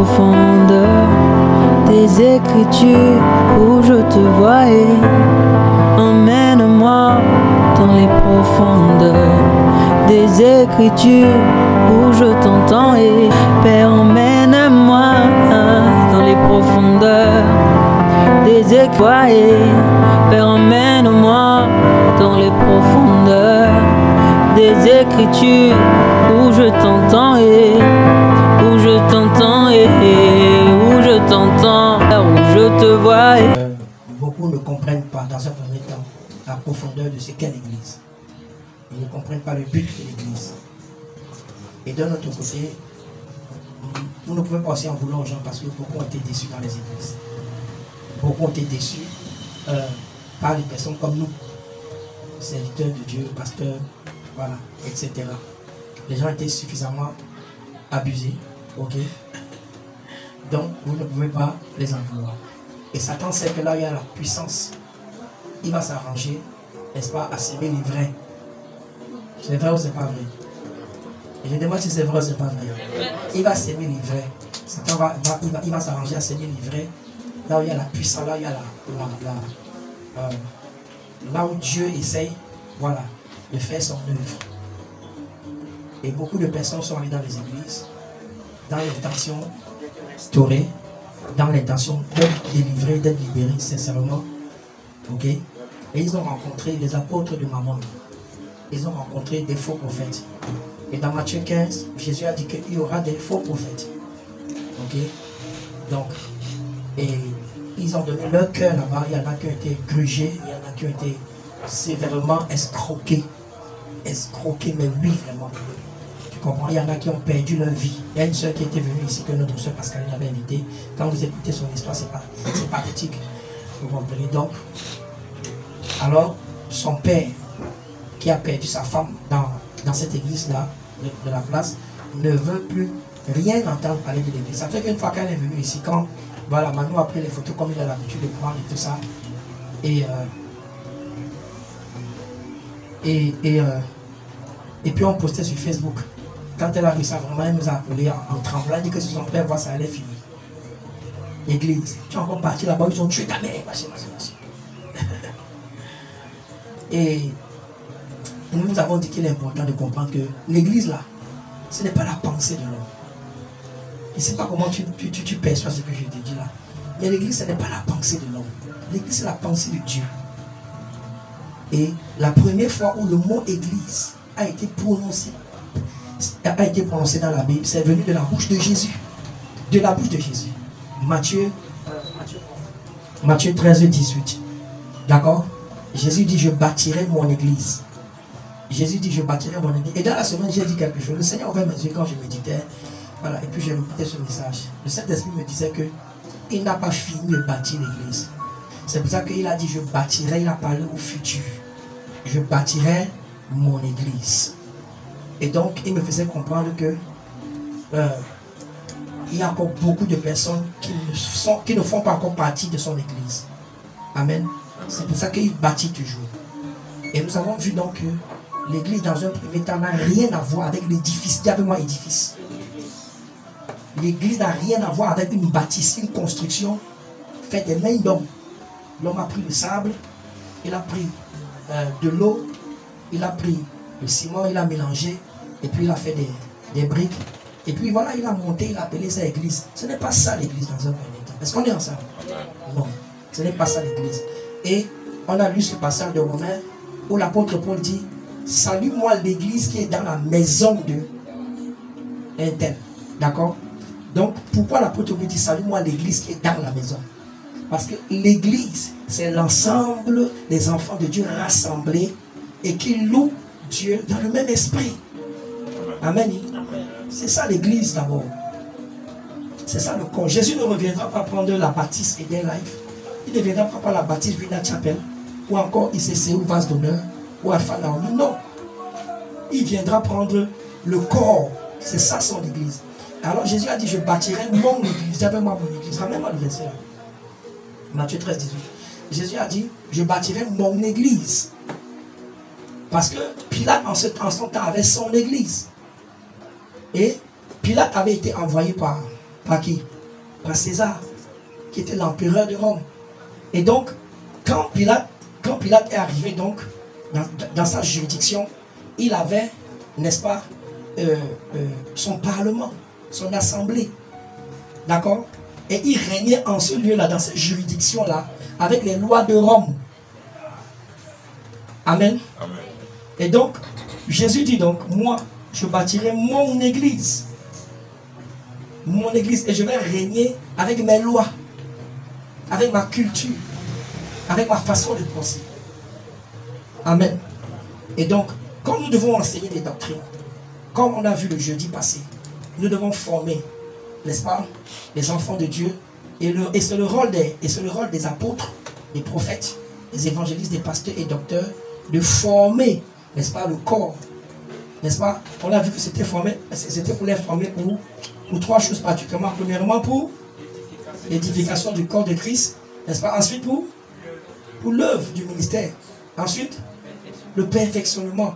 profondeurs des Écritures où je te voyais. Emmène-moi dans les profondeurs des Écritures où je t'entends. Et Père, emmène-moi dans les profondeurs des Écritures. Père, emmène-moi dans les profondeurs des Écritures où je t'entends et où je t'entends et où je t'entends, où je te vois. Beaucoup ne comprennent pas dans un premier temps la profondeur de ce qu'est l'Église. Ils ne comprennent pas le but de l'Église. Et d'un autre côté, vous ne pouvez pas aussi en vouloir aux gens parce que beaucoup ont été déçus dans les églises. Beaucoup ont été déçus par les personnes comme nous, serviteurs de Dieu, pasteurs, voilà, etc. Les gens étaient suffisamment abusés, ok? Donc, vous ne pouvez pas les en vouloir. Et Satan sait que là, il y a la puissance. Il va s'arranger, n'est-ce pas, à s'aimer les vrais. C'est vrai ou c'est pas vrai? Et je demande si c'est vrai ou c'est pas vrai. Il va s'aimer les vrais. Satan il va s'arranger à s'aimer les vrais. Là où il y a la puissance, là où il y a là où Dieu essaye, voilà, de faire son œuvre. Et beaucoup de personnes sont allées dans les églises, dans l'intention d'être restaurées, dans l'intention d'être délivrées, d'être libérées, sincèrement. Ok? Et ils ont rencontré les apôtres de Mammon. Ils ont rencontré des faux prophètes. Et dans Matthieu 15, Jésus a dit qu'il y aura des faux prophètes. Ok? Donc, et ils ont donné leur cœur là-bas. Il y en a qui ont été grugés, il y en a qui ont été sévèrement escroqués. Escroqués, mais oui, vraiment. Tu comprends? Il y en a qui ont perdu leur vie. Il y a une soeur qui était venue ici, que notre soeur Pascaline avait invitée. Quand vous écoutez son histoire, c'est pathétique. Vous comprenez? Donc, alors, son père, qui a perdu sa femme dans cette église-là, de la place, ne veut plus rien entendre parler de l'église. Ça fait qu'une fois qu'elle est venue ici, quand voilà, Manu a pris les photos comme il a l'habitude de prendre et tout ça, et puis on postait sur Facebook. Quand elle a vu ça, vraiment, elle nous a appelé en tremblant, elle dit que si son père voit ça, elle est finie. L'église, tu es encore parti là-bas, ils ont tué ta mère, machin. Et nous avons dit qu'il est important de comprendre que l'église là, ce n'est pas la pensée de l'homme. Je ne sais pas comment tu perçois ce que je te dis là. Mais l'église, ce n'est pas la pensée de l'homme. L'église, c'est la pensée de Dieu. Et la première fois où le mot église a été prononcé dans la Bible, c'est venu de la bouche de Jésus. De la bouche de Jésus. Matthieu 13, 18. D'accord? Jésus dit, je bâtirai mon église. Jésus dit, je bâtirai mon église. Et dans la semaine, j'ai dit quelque chose. Le Seigneur ouvert mes yeux quand je méditais. Voilà, et puis j'ai écouté ce message. Le Saint-Esprit me disait que il n'a pas fini de bâtir l'église. C'est pour ça qu'il a dit, je bâtirai, il a parlé au futur. Je bâtirai mon église. Et donc, il me faisait comprendre que il y a encore beaucoup de personnes qui ne font pas encore partie de son église. Amen. C'est pour ça qu'il bâtit toujours. Et nous avons vu donc que l'église, dans un premier temps, n'a rien à voir avec l'édifice. Dis avec moi, édifice. L'église n'a rien à voir avec une bâtisse, une construction faite des mains d'hommes. L'homme a pris le sable, il a pris de l'eau, il a pris le ciment, il a mélangé, et puis il a fait des briques. Et puis voilà, il a monté, il a appelé ça église. Ce n'est pas ça l'église dans un premier temps. Est-ce qu'on est ensemble? Non, ce n'est pas ça l'église. Et on a lu ce passage de Romains où l'apôtre Paul dit, salue-moi l'église qui est dans la maison de un tel. D'accord? Donc, pourquoi l'apôtre Paul dit, salue-moi l'église qui est dans la maison? Parce que l'église, c'est l'ensemble des enfants de Dieu rassemblés et qui louent Dieu dans le même esprit. Amen. C'est ça l'église d'abord. C'est ça le corps. Jésus ne reviendra pas prendre la baptiste Eden Life. Il ne viendra pas prendre la baptiste Vineyard Chapel. Ou encore ICC ou Vase d'honneur. Ou Alpha Naomi. Non. Il viendra prendre le corps. C'est ça son église. Alors Jésus a dit, je bâtirai mon église. J'avais moi mon église. Ramène-moi le verset là. Matthieu 13, 18. Jésus a dit, je bâtirai mon église. Parce que Pilate en son temps avait son église. Et Pilate avait été envoyé par qui? par César, qui était l'empereur de Rome. Et donc, quand Pilate est arrivé donc dans sa juridiction, il avait, n'est-ce pas, son parlement, son assemblée. D'accord? Et il régnait en ce lieu-là, dans cette juridiction-là, avec les lois de Rome. Amen. Amen. Et donc, Jésus dit donc, moi, je bâtirai mon église. Mon église, et je vais régner avec mes lois, avec ma culture, avec ma façon de penser. Amen. Et donc, quand nous devons enseigner des doctrines, comme on a vu le jeudi passé, nous devons former, n'est-ce pas, les enfants de Dieu. Et c'est le rôle des apôtres, des prophètes, des évangélistes, des pasteurs et docteurs, de former, n'est-ce pas, le corps. N'est-ce pas? On a vu que c'était pour les former pour trois choses particulièrement. Premièrement, pour l'édification du corps de Christ. N'est-ce pas? Ensuite, pour l'œuvre du ministère. Ensuite, le perfectionnement.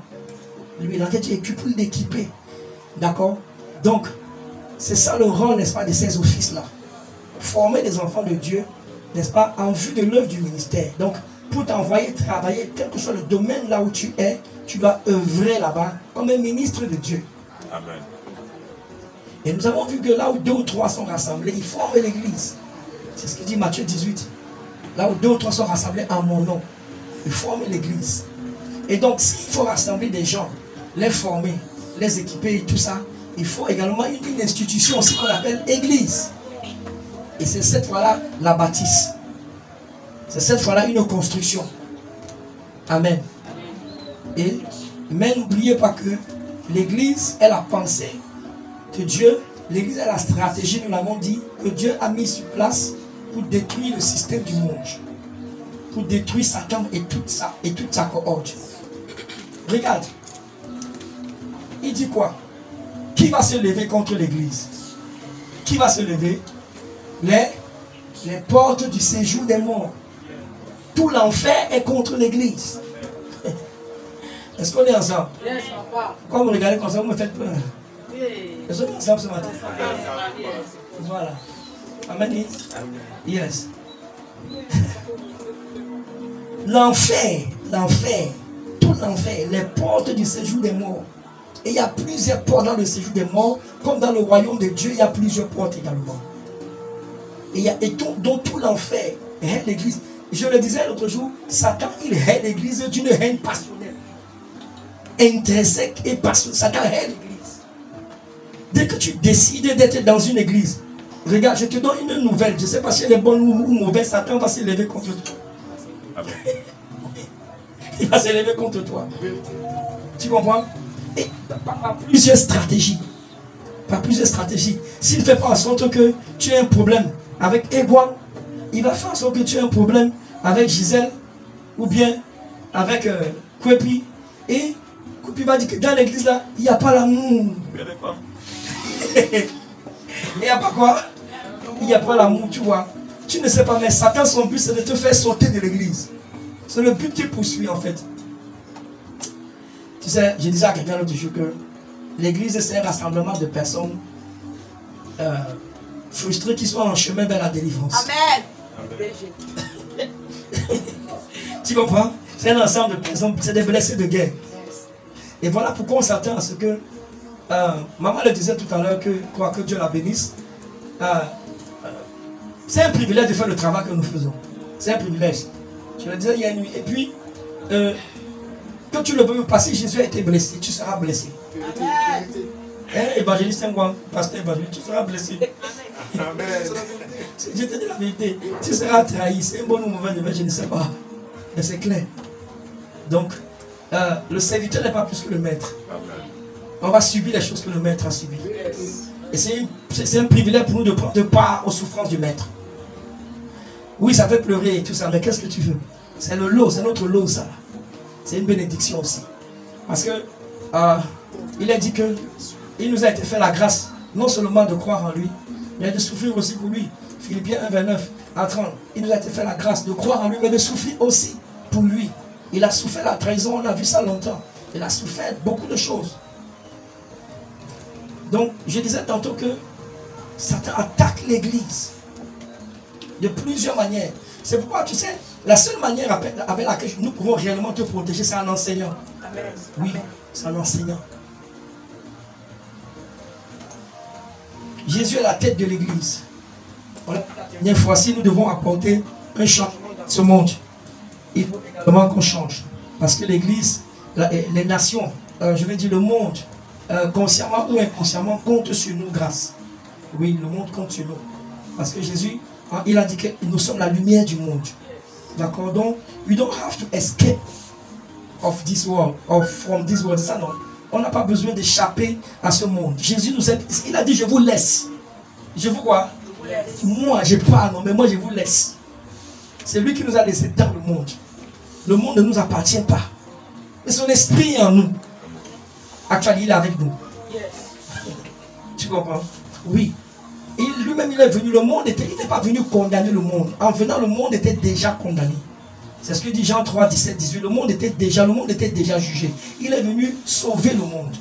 Lui, dans lequel tu es pour l'équiper. D'accord? Donc, c'est ça le rôle, n'est-ce pas, de ces offices-là. Former des enfants de Dieu, n'est-ce pas, en vue de l'œuvre du ministère. Donc, pour t'envoyer travailler, quel que soit le domaine là où tu es, tu dois œuvrer là-bas comme un ministre de Dieu. Amen. Et nous avons vu que là où 2 ou 3 sont rassemblés, ils forment l'église. C'est ce que dit Matthieu 18. Là où 2 ou 3 sont rassemblés en mon nom, ils forment l'église. Et donc, s'il faut rassembler des gens, les former, les équiper et tout ça, il faut également une institution aussi qu'on appelle église. Et c'est cette fois-là la bâtisse. C'est cette fois-là une construction. Amen. Mais n'oubliez pas que l'église est la pensée de Dieu. L'église est la stratégie, nous l'avons dit, que Dieu a mis sur place pour détruire le système du monde. Pour détruire Satan et toute sa cohorte. Regarde. Il dit quoi? Qui va se lever contre l'église? Qui va se lever? Les portes du séjour des morts. Tout l'enfer est contre l'église. Est-ce qu'on est ensemble? Quand vous regardez comme ça, vous me faites peur. Est-ce qu'on est ensemble ce matin? Voilà. Amen. Yes. L'enfer, tout l'enfer, les portes du séjour des morts. Et il y a plusieurs portes dans le séjour des morts, comme dans le royaume de Dieu, il y a plusieurs portes également. Et donc tout l'enfer hait l'église. Je le disais l'autre jour, Satan, il hait l'église d'une haine passionnelle. Intrinsèque et passionnelle. Satan hait l'église. Dès que tu décides d'être dans une église, regarde, je te donne une nouvelle. Je ne sais pas si elle est bonne ou mauvaise, Satan va s'élever contre toi. Amen. Il va s'élever contre toi. Tu comprends? Et par plusieurs stratégies. Par plusieurs stratégies. S'il ne fait pas en sorte que tu aies un problème avec Egoan, il va faire en sorte que tu aies un problème avec Gisèle ou bien avec Kwepi. Et Kwepi va dire que dans l'église là, il n'y a pas l'amour. Il n'y a pas quoi? Il n'y a pas l'amour, tu vois. Tu ne sais pas, mais Satan, son but, c'est de te faire sauter de l'église. C'est le but qu'il poursuit en fait. Tu sais, je disais à quelqu'un l'autre jour que l'église, c'est un rassemblement de personnes frustrées qui sont en chemin vers la délivrance. Amen. Tu comprends? C'est un ensemble de personnes, c'est des blessés de guerre. Et voilà pourquoi on s'attend à ce que maman le disait tout à l'heure, que Dieu la bénisse. C'est un privilège de faire le travail que nous faisons. C'est un privilège. Je le disais il y a une nuit. Et puis, que tu le veux pas, si Jésus a été blessé, tu seras blessé. Amen. Évangéliste, pasteur évangéliste, tu seras blessé. Amen. Je te dis la vérité. Tu seras trahi. C'est un bon ou mauvais nouvelle, je ne sais pas. Mais c'est clair. Donc, le serviteur n'est pas plus que le maître. Amen. On va subir les choses que le maître a subies. Et c'est un privilège pour nous de prendre part aux souffrances du maître. Oui, ça fait pleurer et tout ça, mais qu'est-ce que tu veux? C'est le lot, c'est notre lot, ça. C'est une bénédiction aussi. Parce que il a dit que il nous a été fait la grâce, non seulement de croire en lui, mais de souffrir aussi pour lui. Philippiens 1, 29 à 30. Il nous a été fait la grâce de croire en lui, mais de souffrir aussi pour lui. Il a souffert la trahison, on a vu ça longtemps. Il a souffert beaucoup de choses. Donc, je disais tantôt que Satan attaque l'église. De plusieurs manières. C'est pourquoi, tu sais, la seule manière avec laquelle nous pouvons réellement te protéger, c'est en enseignant. Oui, c'est en enseignant. Jésus est la tête de l'église. La dernière fois-ci, nous devons apporter un changement dans ce monde. Il faut également qu'on change. Parce que l'église, les nations, je veux dire le monde, consciemment ou inconsciemment, compte sur nous grâce. Oui, le monde compte sur nous. Parce que Jésus, il a dit que nous sommes la lumière du monde. D'accord? Donc, we don't have to escape of this world, from this world. Ça, non. On n'a pas besoin d'échapper à ce monde. Jésus nous a, il a dit, je vous laisse. Je vous quoi? Moi, je pars, non, mais moi, je vous laisse. C'est lui qui nous a laissé dans le monde. Le monde ne nous appartient pas. Mais son esprit est en nous. Actuellement, il est avec nous. Tu comprends? Oui. Et lui-même, il est venu. Le monde était, il n'est pas venu condamner le monde. En venant, le monde était déjà condamné. C'est ce que dit Jean 3, 17, 18. Le monde était déjà jugé. Il est venu sauver le monde.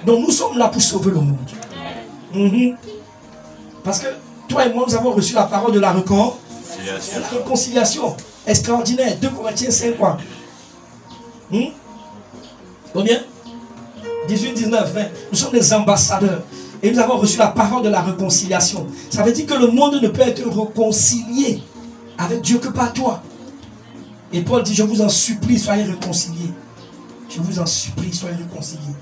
Donc nous sommes là pour sauver le monde. Parce que toi et moi, nous avons reçu la parole de la réconciliation. Extraordinaire. 2 Corinthiens 5 quoi? Combien? 18, 19, 20. Nous sommes des ambassadeurs. Et nous avons reçu la parole de la réconciliation. Ça veut dire que le monde ne peut être réconcilié avec Dieu que par toi. Et Paul dit, je vous en supplie, soyez réconciliés. Je vous en supplie, soyez réconciliés.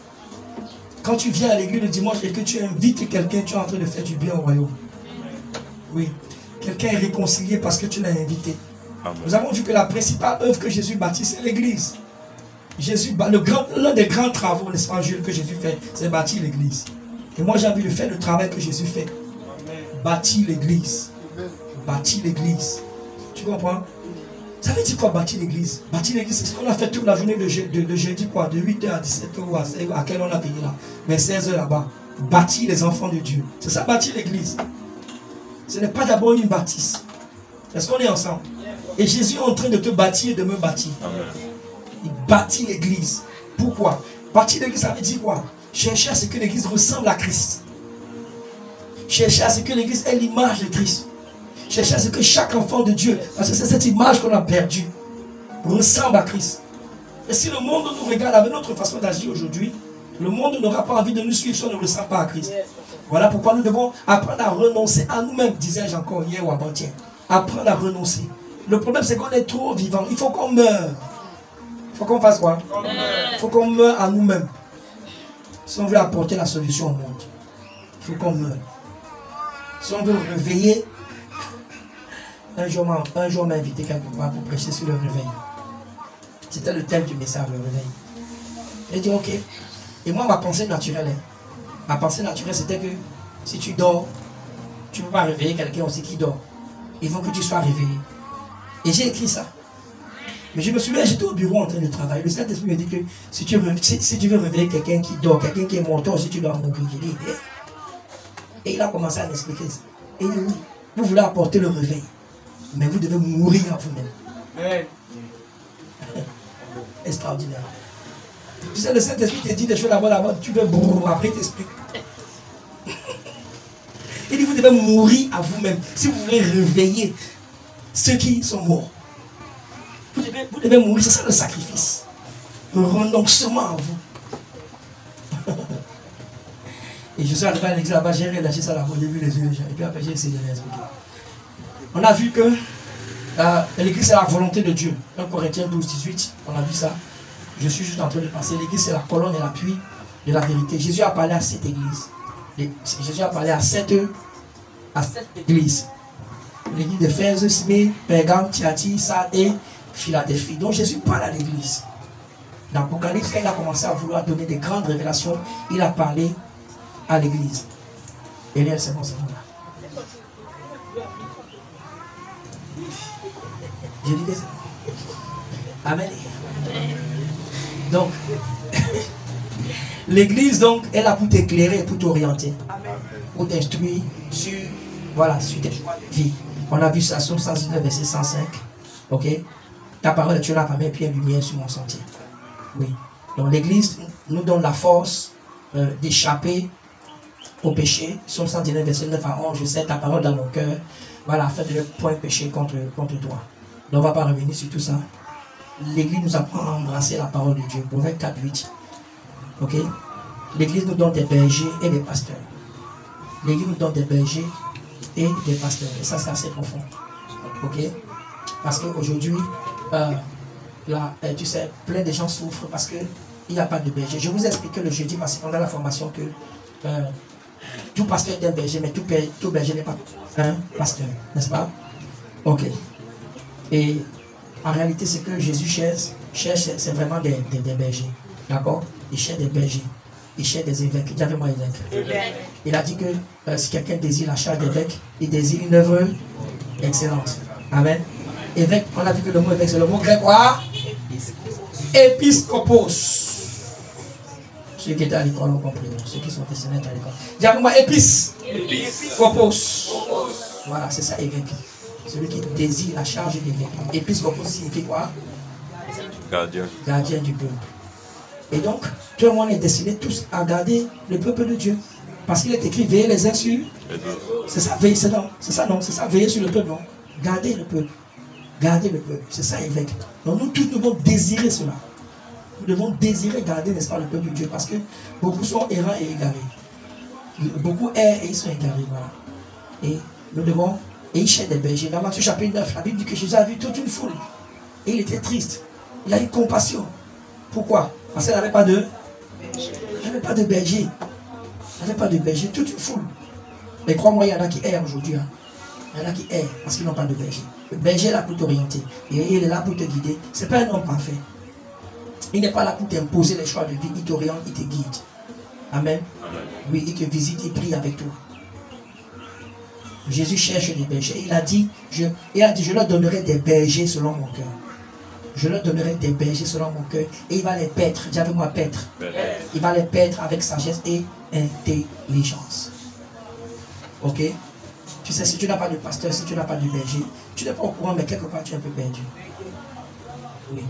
Quand tu viens à l'église le dimanche et que tu invites quelqu'un, tu es en train de faire du bien au royaume. Oui. Quelqu'un est réconcilié parce que tu l'as invité. Amen. Nous avons vu que la principale œuvre que Jésus bâtit, c'est l'église. L'un des grands travaux, n'est-ce pas, Jules, que Jésus fait, c'est bâtir l'église. Et moi, j'ai envie de faire le travail que Jésus fait. Bâtir l'église. Bâtir l'église. Tu comprends? Ça veut dire quoi, bâtir l'église? Bâtir l'église, c'est ce qu'on a fait toute la journée de jeudi, quoi, de 8h à 17h, ou à quelle on a fini là? Mais 16h là-bas. Bâtir les enfants de Dieu. C'est ça, bâtir l'église. Ce n'est pas d'abord une bâtisse. Est-ce qu'on est ensemble? Et Jésus est en train de te bâtir et de me bâtir. Amen. Il bâtit l'église. Pourquoi? Bâtir l'église, ça veut dire quoi? Chercher à ce que l'église ressemble à Christ. Chercher à ce que l'église ait l'image de Christ. Chercher à ce que chaque enfant de Dieu, parce que c'est cette image qu'on a perdue, ressemble à Christ. Et si le monde nous regarde avec notre façon d'agir aujourd'hui, le monde n'aura pas envie de nous suivre si on ne ressemble pas à Christ. Voilà pourquoi nous devons apprendre à renoncer à nous-mêmes, disais-je encore hier ou avant-hier. Apprendre à renoncer. Le problème, c'est qu'on est trop vivant. Il faut qu'on meure. Il faut qu'on fasse quoi? Il faut qu'on meure à nous-mêmes. Si on veut apporter la solution au monde, il faut qu'on meure. Si on veut réveiller, un jour m'a invité quelque part pour prêcher sur le réveil. C'était le thème du message, le réveil. J'ai dit ok. Et moi, ma pensée naturelle, ma pensée naturelle, c'était que si tu dors, tu ne peux pas réveiller quelqu'un aussi qui dort. Il faut que tu sois réveillé. Et j'ai écrit ça. Mais je me souviens, j'étais au bureau en train de travailler. Le Saint-Esprit me dit que si tu veux réveiller quelqu'un qui dort, quelqu'un qui est mort, si tu dois mourir. J'ai dit, et il a commencé à m'expliquer ça. Et il dit, oui, vous voulez apporter le réveil, mais vous devez mourir à vous-même. Extraordinaire. Tu sais, le Saint-Esprit te dit des choses là-bas, tu veux brrr, après il t'explique. Il dit, vous devez mourir à vous-même si vous voulez réveiller ceux qui sont morts. Vous devez mourir, c'est ça le sacrifice. Le renoncement à vous. Et je suis arrivé à l'église là-bas, j'ai relâché ça là-bas, j'ai vu les yeux des gens. Et puis après, j'ai essayé de les expliquer. On a vu que l'église c'est la volonté de Dieu. 1 Corinthiens 12, 18, on a vu ça. Je suis juste en train de passer. L'église c'est la colonne et l'appui de la vérité. Jésus a parlé à cette église. Jésus a parlé à cette église. L'église d'Éphèse, Smyrne, Pergame, Thyatire, Sardes et Philadelphie. Donc Jésus parle à l'église. Dans l'Apocalypse, quand il a commencé à vouloir donner des grandes révélations, il a parlé à l'église. Et là, c'est bon, c'est bon là. Je dis des... Amen. Donc, l'église donc est là pour t'éclairer, pour t'orienter, pour t'instruire sur, voilà, sur tes choix de vie. On a vu ça sur 119, verset 105. Ok? Ta parole est une lampe à mes pieds, lumière sur mon sentier. Oui. Donc l'église nous donne la force d'échapper au péché. Psaume 119, verset 9 à 11, je sais ta parole dans mon cœur. Voilà, afin de ne point pécher contre toi. Donc on ne va pas revenir sur tout ça. L'Église nous apprend à embrasser la parole de Dieu. Proverbe 4, 8. Ok? L'Église nous donne des bergers et des pasteurs. L'Église nous donne des bergers et des pasteurs. Et ça, c'est assez profond. Ok? Parce qu'aujourd'hui, tu sais, plein de gens souffrent parce qu'il n'y a pas de berger. Je vous ai expliqué le jeudi passé pendant la formation que tout pasteur est un berger, mais tout berger n'est pas un pasteur. N'est-ce pas? Ok. Et en réalité, ce que Jésus cherche, c'est vraiment des bergers. D'accord? Il cherche des bergers. Il cherche des évêques. Il y avait moi évêque. Il a dit que si quelqu'un désire la charge d'évêque, il désire une œuvre excellente. Amen. Évêque, on a vu que le mot évêque, c'est le mot grec quoi? Épiscopos. Ceux qui étaient à l'école ont compris. Ceux qui sont destinés à l'école. Dis avec moi épiscopos. Voilà, c'est ça évêque. Celui qui désire la charge d'évêque. Épiscopos signifie quoi? Gardien. Gardien du peuple. Et donc, tout le monde est destiné tous à garder le peuple de Dieu. Parce qu'il est écrit, veillez les uns sur. C'est ça, veiller, c'est ça, non, c'est ça, veiller sur le peuple, non. Garder le peuple. Garder le peuple. C'est ça, évêque. Donc nous tous devons désirer cela. Nous devons désirer garder, n'est-ce pas, le peuple de Dieu. Parce que beaucoup sont errants et égarés. Beaucoup errent et ils sont égarés. Voilà. Et nous devons, et il cherche des bergers. Dans Matthieu chapitre 9, la Bible dit que Jésus a vu toute une foule. Et il était triste. Il a eu compassion. Pourquoi? Parce qu'il n'avait pas de berger. Il n'avait pas de berger, toute une foule. Mais crois-moi, il y en a qui errent aujourd'hui. Hein. Il y en a qui errent parce qu'ils n'ont pas de berger. Le berger est là pour t'orienter. Et il est là pour te guider. Ce n'est pas un homme parfait. Il n'est pas là pour t'imposer les choix de vie. Il t'oriente, il te guide. Amen. Oui, il te visite, il prie avec toi. Jésus cherche des bergers. Il a dit, je leur donnerai des bergers selon mon cœur. Je leur donnerai des bergers selon mon cœur. Et il va les paître. Dis avec moi, paître. Il va les paître avec sagesse et intelligence. Ok? Tu sais, si tu n'as pas de pasteur, si tu n'as pas de berger, tu n'es pas au courant, mais quelque part tu es un peu perdu. Oui.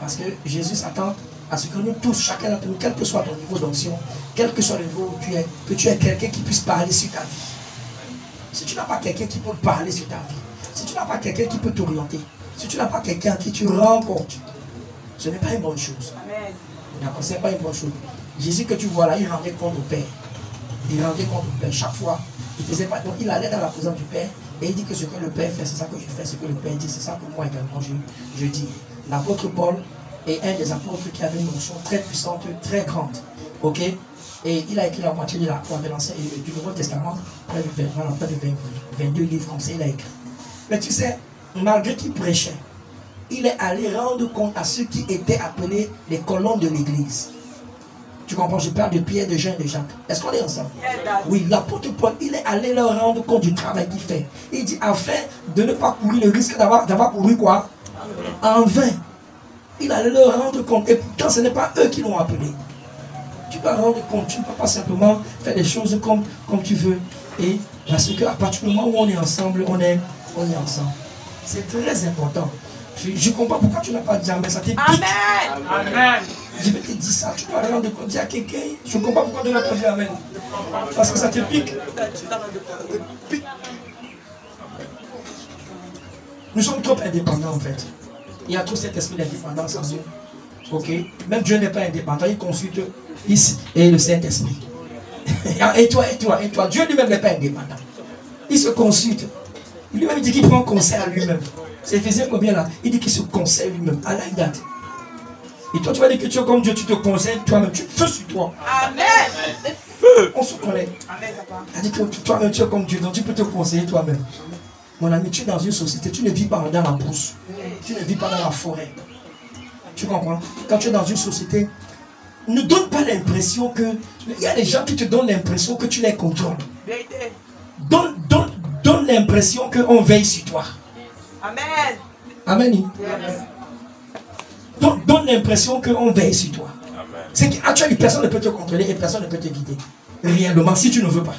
Parce que Jésus s'attend à ce que nous tous, chacun d'entre nous, quel que soit ton niveau d'onction, quel que soit le niveau où tu es, que tu aies quelqu'un qui puisse parler sur ta vie. Si tu n'as pas quelqu'un qui peut parler sur ta vie, si tu n'as pas quelqu'un qui peut t'orienter, si tu n'as pas quelqu'un à qui tu rends compte, ce n'est pas une bonne chose. D'accord, ce n'est pas une bonne chose. Jésus que tu vois là, il rendait compte au Père. Il rendait compte au Père chaque fois. Il faisait pas. Donc il allait dans la présence du Père et il dit que ce que le Père fait, c'est ça que je fais. Ce que le Père dit, c'est ça que moi également je dis. L'apôtre Paul est un des apôtres qui avait une notion très puissante, très grande. Ok? Et il a écrit la moitié de l'Ancien et du Nouveau Testament, près de 22 livres comme ça, il a écrit. Mais tu sais, malgré qu'il prêchait, il est allé rendre compte à ceux qui étaient appelés les colonnes de l'église. Tu comprends? Je parle de Pierre, de Jean et de Jacques. Est-ce qu'on est ensemble? Oui, l'apôtre Paul, il est allé leur rendre compte du travail qu'il fait. Il dit, afin de ne pas courir le risque d'avoir couru quoi? En vain. Il allait leur rendre compte. Et pourtant, ce n'est pas eux qui l'ont appelé. Tu dois rendre compte. Tu ne peux pas simplement faire des choses comme tu veux. Et parce qu'à partir du moment où on est ensemble, on est ensemble. C'est très important. Je comprends pourquoi tu n'as pas dit amen. Ça te pique. Amen. Amen. Je vais te dire ça. Tu dois rendre compte. Dire à quelqu'un. Je ne comprends pas pourquoi tu n'as pas dit amen. Parce que ça te pique. Nous sommes trop indépendants en fait. Il y a trop cet esprit d'indépendance en nous. Ok? Même Dieu n'est pas indépendant. Il consulte ici et le Saint-Esprit. Et toi. Dieu lui-même n'est pas indépendant. Il se consulte. Lui-même dit qu'il prend conseil à lui-même. C'est Éphésiens combien là? Il dit qu'il se conseille lui-même. À la date. Et toi, tu vas dire que tu es comme Dieu, tu te conseilles toi-même. Tu fais sur toi. Amen. On se connaît. Amen, papa. Il dit que toi-même, tu es comme Dieu, donc tu peux te conseiller toi-même. Mon ami, tu es dans une société, tu ne vis pas dans la brousse. Tu ne vis pas dans la forêt. Tu comprends? Quand tu es dans une société, ne donne pas l'impression que... Il y a des gens qui te donnent l'impression que tu les contrôles. Vérité. Donne l'impression qu'on veille sur toi. Amen. Amen. Yes. Donne l'impression qu'on veille sur toi. C'est qu'actuellement, personne ne peut te contrôler et personne ne peut te guider. Réellement, si tu ne veux pas.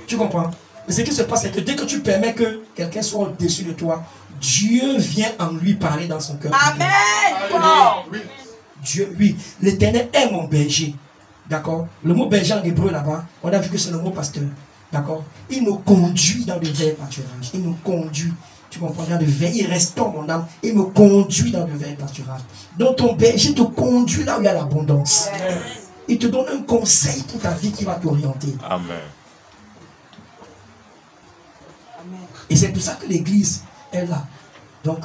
Tu comprends? Mais ce qui se passe, c'est que dès que tu permets que quelqu'un soit au-dessus de toi, Dieu vient en lui parler dans son cœur. Amen. Dieu, oui. L'Éternel est mon berger. D'accord? Le mot berger en hébreu là-bas, on a vu que c'est le mot pasteur. D'accord? Il nous conduit dans le vert pâturage. Il nous conduit. Tu comprends? Dans le vert, il restaure mon âme. Il me conduit dans le vert pâturage. Donc ton berger te conduit là où il y a l'abondance. Il te donne un conseil pour ta vie qui va t'orienter. Amen. Et c'est pour ça que l'église est là. Donc,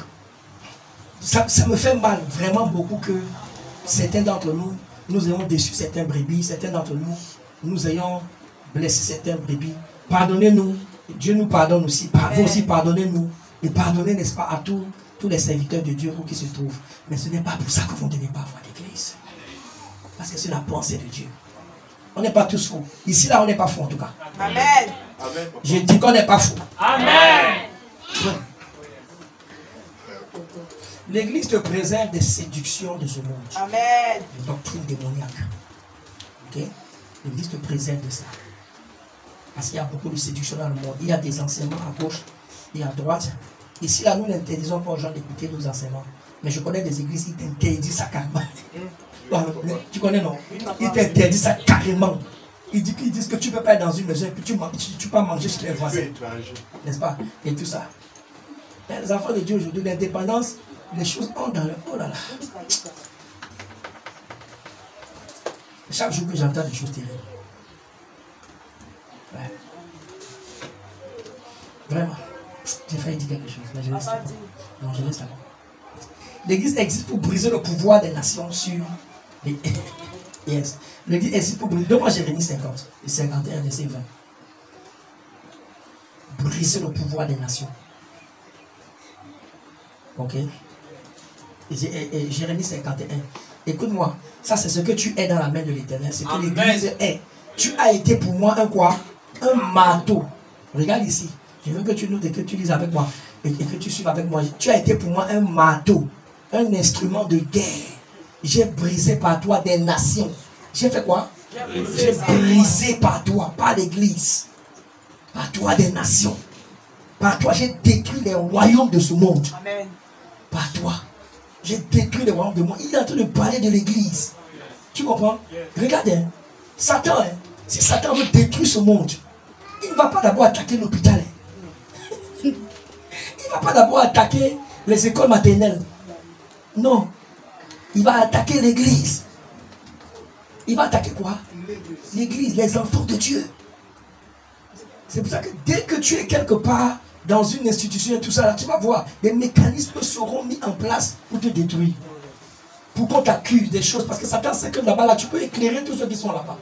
ça me fait mal, vraiment beaucoup, que certains d'entre nous, nous ayons déçu certains brebis, certains d'entre nous, nous ayons blessé certains brebis. Pardonnez-nous. Dieu nous pardonne aussi. Vous aussi, pardonnez-nous. Et pardonnez, n'est-ce pas, à tous les serviteurs de Dieu où qui se trouvent. Mais ce n'est pas pour ça que vous ne devez pas avoir d'église. Parce que c'est la pensée de Dieu. On n'est pas tous fous. Ici, là, on n'est pas fous en tout cas. Amen. Je dis qu'on n'est pas fous. Amen. Ouais. L'église te préserve des séductions de ce monde. Amen. Des doctrines démoniaques. Ok? L'église te préserve de ça. Parce qu'il y a beaucoup de séductions dans le monde. Il y a des enseignements à gauche et à droite. Ici, là, nous n'interdisons pas aux gens d'écouter nos enseignements. Mais je connais des églises qui t'interdisent ça carrément. Tu connais, non? Ils t'interdisent ça carrément. Ils disent que tu ne peux pas être dans une maison et puis tu peux manger chez les voisins. N'est-ce pas? Et tout ça. Et les enfants de Dieu aujourd'hui, l'indépendance, les choses ont dans le... Oh là là. Chaque jour que j'entends des choses terribles. Ouais. Vraiment. J'ai failli dire quelque chose, mais je laisse là. Non, je laisse là. L'église existe pour briser le pouvoir des nations sur les... Yes. L'église existe pour briser... Donne-moi Jérémie 50, et 51, verset 20. Briser le pouvoir des nations. Ok? Et Jérémie 51. Écoute-moi, ça c'est ce que tu es dans la main de l'Éternel. C'est que l'église est. Tu as été pour moi un quoi? Un marteau. Regarde ici. Je veux que tu notes et que tu lises avec moi. Et que tu suives avec moi. Tu as été pour moi un marteau. Un instrument de guerre. J'ai brisé par toi des nations. J'ai fait quoi? J'ai brisé par toi, par l'église. Par toi des nations. Par toi, j'ai détruit les royaumes de ce monde. Amen. Par toi. J'ai détruit les royaumes de moi. Il est en train de parler de l'église. Tu comprends? Regarde, hein. Satan, hein, si Satan veut détruire ce monde, il ne va pas d'abord attaquer l'hôpital. Hein. Il ne va pas d'abord attaquer les écoles maternelles. Non. Il va attaquer l'église. Il va attaquer quoi? L'église, les enfants de Dieu. C'est pour ça que dès que tu es quelque part dans une institution et tout ça, là, tu vas voir, des mécanismes seront mis en place pour te détruire. Pour qu'on t'accuse des choses. Parce que Satan sait que là-bas, là, tu peux éclairer tous ceux qui sont là-bas.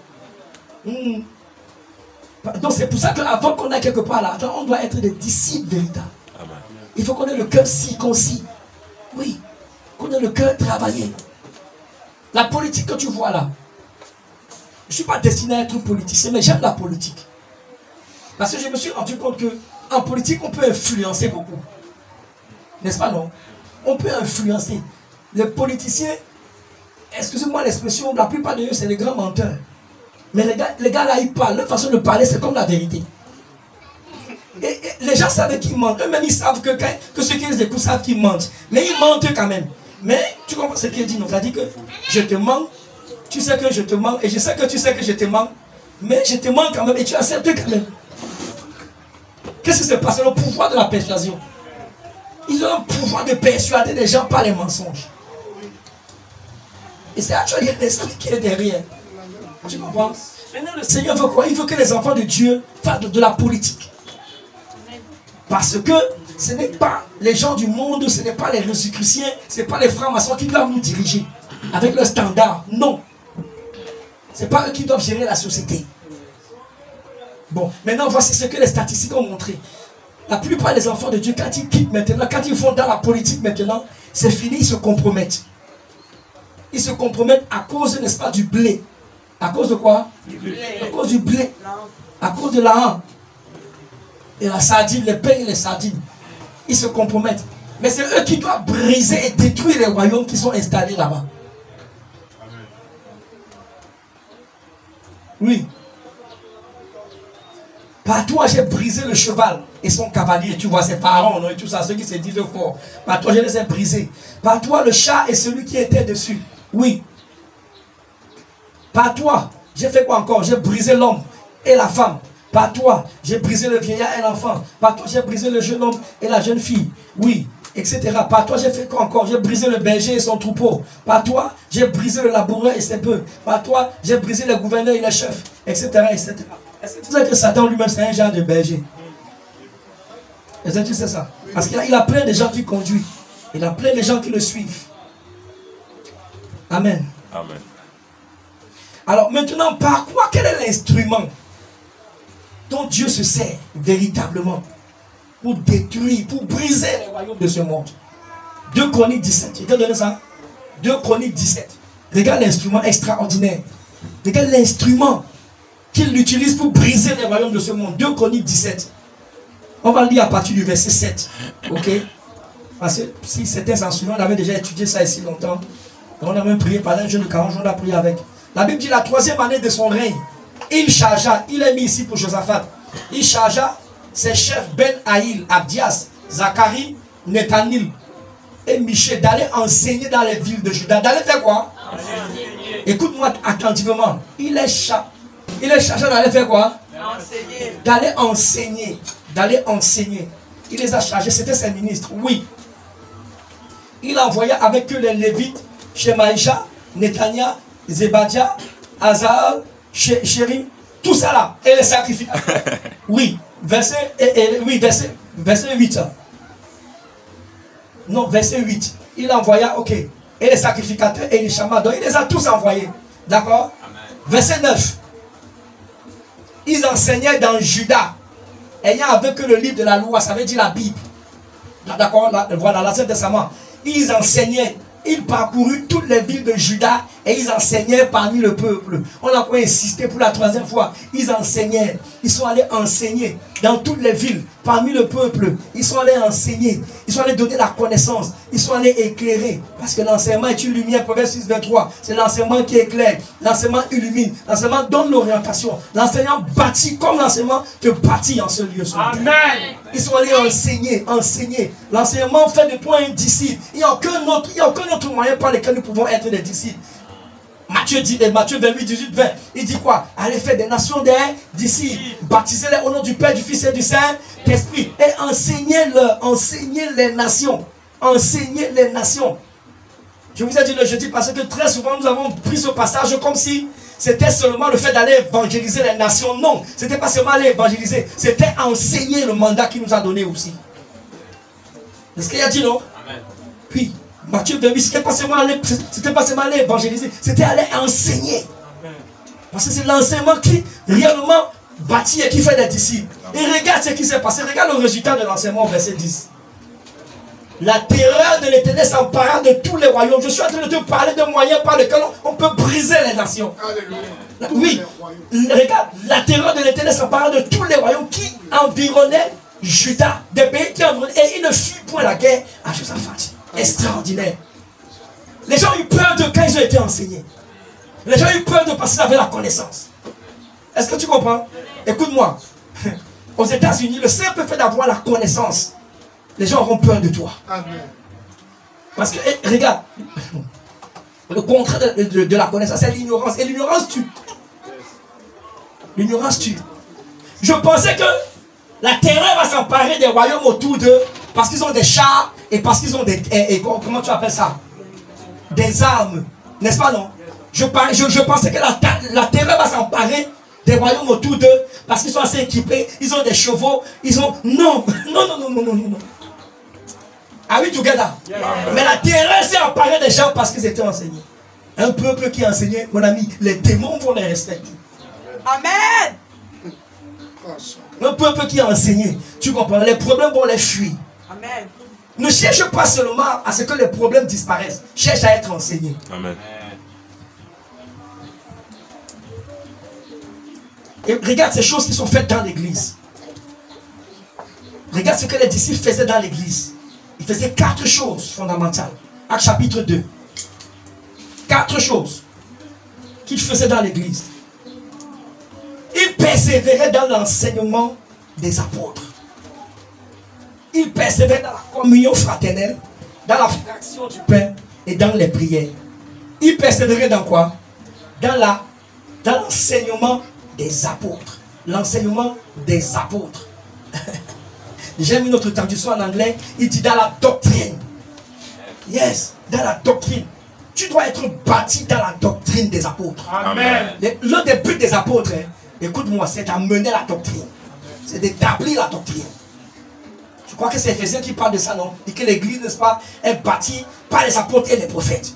Donc c'est pour ça qu'avant qu'on aille quelque part là, on doit être des disciples véritables. Amen. Il faut qu'on ait le cœur circoncis. Oui. Qu'on ait le cœur travaillé. La politique que tu vois là, je ne suis pas destiné à être politicien, mais j'aime la politique. Parce que je me suis rendu compte qu'en politique, on peut influencer beaucoup. N'est-ce pas, non? On peut influencer. Les politiciens, excusez-moi l'expression, la plupart d'eux, c'est des grands menteurs. Mais les gars là, ils parlent. Leur façon de parler, c'est comme la vérité. Et les gens savent qu'ils mentent. Eux-mêmes, ils savent que ceux qui les écoutent savent qu'ils mentent. Mais ils mentent quand même. Mais tu comprends ce qu'il dit? Donc, ça dit que je te mens, tu sais que je te mens, et je sais que tu sais que je te mens. Mais je te mens quand même, et tu acceptes quand même. Qu'est-ce qui se passe? C'est le pouvoir de la persuasion. Ils ont un pouvoir de persuader les gens par les mensonges. Et c'est actuellement l'esprit qui est derrière. Tu comprends? Maintenant, le Seigneur veut quoi? Il veut que les enfants de Dieu fassent de la politique. Parce que ce n'est pas les gens du monde, ce n'est pas les Rosicruciens, ce n'est pas les francs-maçons qui doivent nous diriger avec leurs standards. Non. Ce n'est pas eux qui doivent gérer la société. Bon, maintenant voici ce que les statistiques ont montré. La plupart des enfants de Dieu, quand ils quittent maintenant, quand ils vont dans la politique maintenant, c'est fini, ils se compromettent. Ils se compromettent à cause, n'est-ce pas, du blé. À cause de quoi? Du blé. À cause du blé. À cause de la ham. Et la sardine, les pains et les sardines. Ils se compromettent. Mais c'est eux qui doivent briser et détruire les royaumes qui sont installés là-bas. Oui. Par toi, j'ai brisé le cheval et son cavalier. Tu vois, c'est Pharaon, non, et tout ça, ceux qui se disent fort. Par toi, je les ai brisés. Par toi, le chat et celui qui était dessus. Oui. Par toi, j'ai fait quoi encore? J'ai brisé l'homme et la femme. Par toi, j'ai brisé le vieillard et l'enfant. Par toi, j'ai brisé le jeune homme et la jeune fille. Oui, etc. Par toi, j'ai fait quoi encore? J'ai brisé le berger et son troupeau. Par toi, j'ai brisé le laboureur et ses bœufs. Par toi, j'ai brisé les gouverneurs et les chefs, etc. etc. Est-ce que tu sais que Satan lui-même, c'est un genre de berger? Est-ce que tu sais ça? Parce qu'il a plein de gens qui conduisent. Il a plein de gens qui le suivent. Amen. Amen. Alors maintenant, par quoi, quel est l'instrument dont Dieu se sert véritablement pour détruire, pour briser les royaumes de ce monde? 2 Chroniques 17. Je t'ai donné ça. 2 Chroniques 17. Regarde l'instrument extraordinaire. Regarde l'instrument qu'il utilise pour briser les royaumes de ce monde. 2 Chroniques 17. On va lire à partir du verset 7. Ok? Parce que si c'était un instrument, on avait déjà étudié ça ici longtemps. On a même prié pendant un jeûne de 40 jours, on a prié avec. La Bible dit la 3e année de son règne, il chargea, il est mis ici pour Josaphat, il chargea ses chefs Ben Haïl, Abdias, Zacharie, Nethanil et Michée d'aller enseigner dans les villes de Juda. D'aller faire quoi? Écoute-moi attentivement. Il est chargé d'aller faire quoi? D'aller enseigner. D'aller enseigner. Il les a chargés, c'était ses ministres, oui. Il envoya avec eux les Lévites, Shemaïcha, Netania, Zebadia, Azar, Chérim, tout ça là, et les sacrificateurs. Oui, verset 8. Non, verset 8. Il envoya, ok, et les sacrificateurs et les chamans, donc il les a tous envoyés. D'accord? Verset 9. Ils enseignaient dans Juda, ayant avec eux le livre de la loi, ça veut dire la Bible. D'accord? Voilà, l'Ancien Testament. Ils enseignaient. Ils parcoururent toutes les villes de Juda et ils enseignaient parmi le peuple. On a encore insisté pour la 3e fois. Ils enseignaient. Ils sont allés enseigner dans toutes les villes, parmi le peuple. Ils sont allés enseigner. Ils sont allés donner la connaissance. Ils sont allés éclairer. Parce que l'enseignement est une lumière. Proverbe 6, 23. C'est l'enseignement qui éclaire. L'enseignement illumine. L'enseignement donne l'orientation. L'enseignant bâtit comme l'enseignement te bâtit en ce lieu. Amen. Ils sont allés enseigner, enseigner. L'enseignement fait de toi un disciple. Il n'y a aucun autre moyen par lequel nous pouvons être des disciples. Matthieu 28, 18, 20. Il dit quoi? Allez faire des nations des disciples. Baptisez-les au nom du Père, du Fils et du Saint-Esprit. Et enseignez les nations. Enseignez les nations. Je vous ai dit le jeudi parce que très souvent nous avons pris ce passage comme si c'était seulement le fait d'aller évangéliser les nations. Non, c'était pas seulement aller évangéliser, c'était enseigner le mandat qu'il nous a donné aussi. C'est ce qu'il a dit, non? Amen. Puis, Matthieu 28, c'était pas seulement aller évangéliser, c'était aller enseigner. Amen. Parce que c'est l'enseignement qui réellement bâtit et qui fait des disciples. Et regarde ce qui s'est passé, regarde le résultat de l'enseignement au verset 10. La terreur de l'Éternel s'empara de tous les royaumes. Je suis en train de te parler de moyens par lesquels on peut briser les nations. Alléluia. Oui, regarde, la terreur de l'Éternel s'empara de tous les royaumes qui environnaient Juda, des pays qui environnaient, et il ne fit point la guerre à Josaphat. Extraordinaire. Les gens ont eu peur de quand ils ont été enseignés. Les gens ont eu peur de parce qu'ils avaient la connaissance. Est-ce que tu comprends? Écoute-moi. Aux États-Unis, le simple fait d'avoir la connaissance, les gens auront peur de toi. Amen. Parce que, regarde, le contraire de la connaissance, c'est l'ignorance. Et l'ignorance tue. L'ignorance tue. Je pensais que la terreur va s'emparer des royaumes autour d'eux parce qu'ils ont des chars et parce qu'ils ont des... comment tu appelles ça? Des armes. N'est-ce pas, non? Je pensais que la terreur va s'emparer des royaumes autour d'eux parce qu'ils sont assez équipés, ils ont des chevaux, ils ont... Non. Are we together? Yeah. Mais la terreur s'est emparée des gens parce qu'ils étaient enseignés. Un peuple qui enseignait, mon ami, les démons vont les respecter. Amen. Un peuple qui a enseigné, tu comprends, les problèmes vont les fuir. Amen. Ne cherche pas seulement à ce que les problèmes disparaissent. Cherche à être enseigné. Amen. Et regarde ces choses qui sont faites dans l'église. Regarde ce que les disciples faisaient dans l'église. Ils faisaient 4 choses fondamentales. Actes chapitre 2. 4 choses qu'ils faisaient dans l'église. Ils persévéraient dans l'enseignement des apôtres. Ils persévéraient dans la communion fraternelle, dans la fraction du pain et dans les prières. Ils persévéraient dans quoi? Dans dans l'enseignement des apôtres. L'enseignement des apôtres. J'aime une autre traduction en anglais. Il dit dans la doctrine. Yes, dans la doctrine. Tu dois être bâti dans la doctrine des apôtres. Amen. L'un des buts des apôtres, hein, écoute-moi, c'est d'amener la doctrine. C'est d'établir la doctrine. Je crois que c'est Éphésiens qui parle de ça, non? Et que l'église, n'est-ce pas, est bâtie par les apôtres et les prophètes.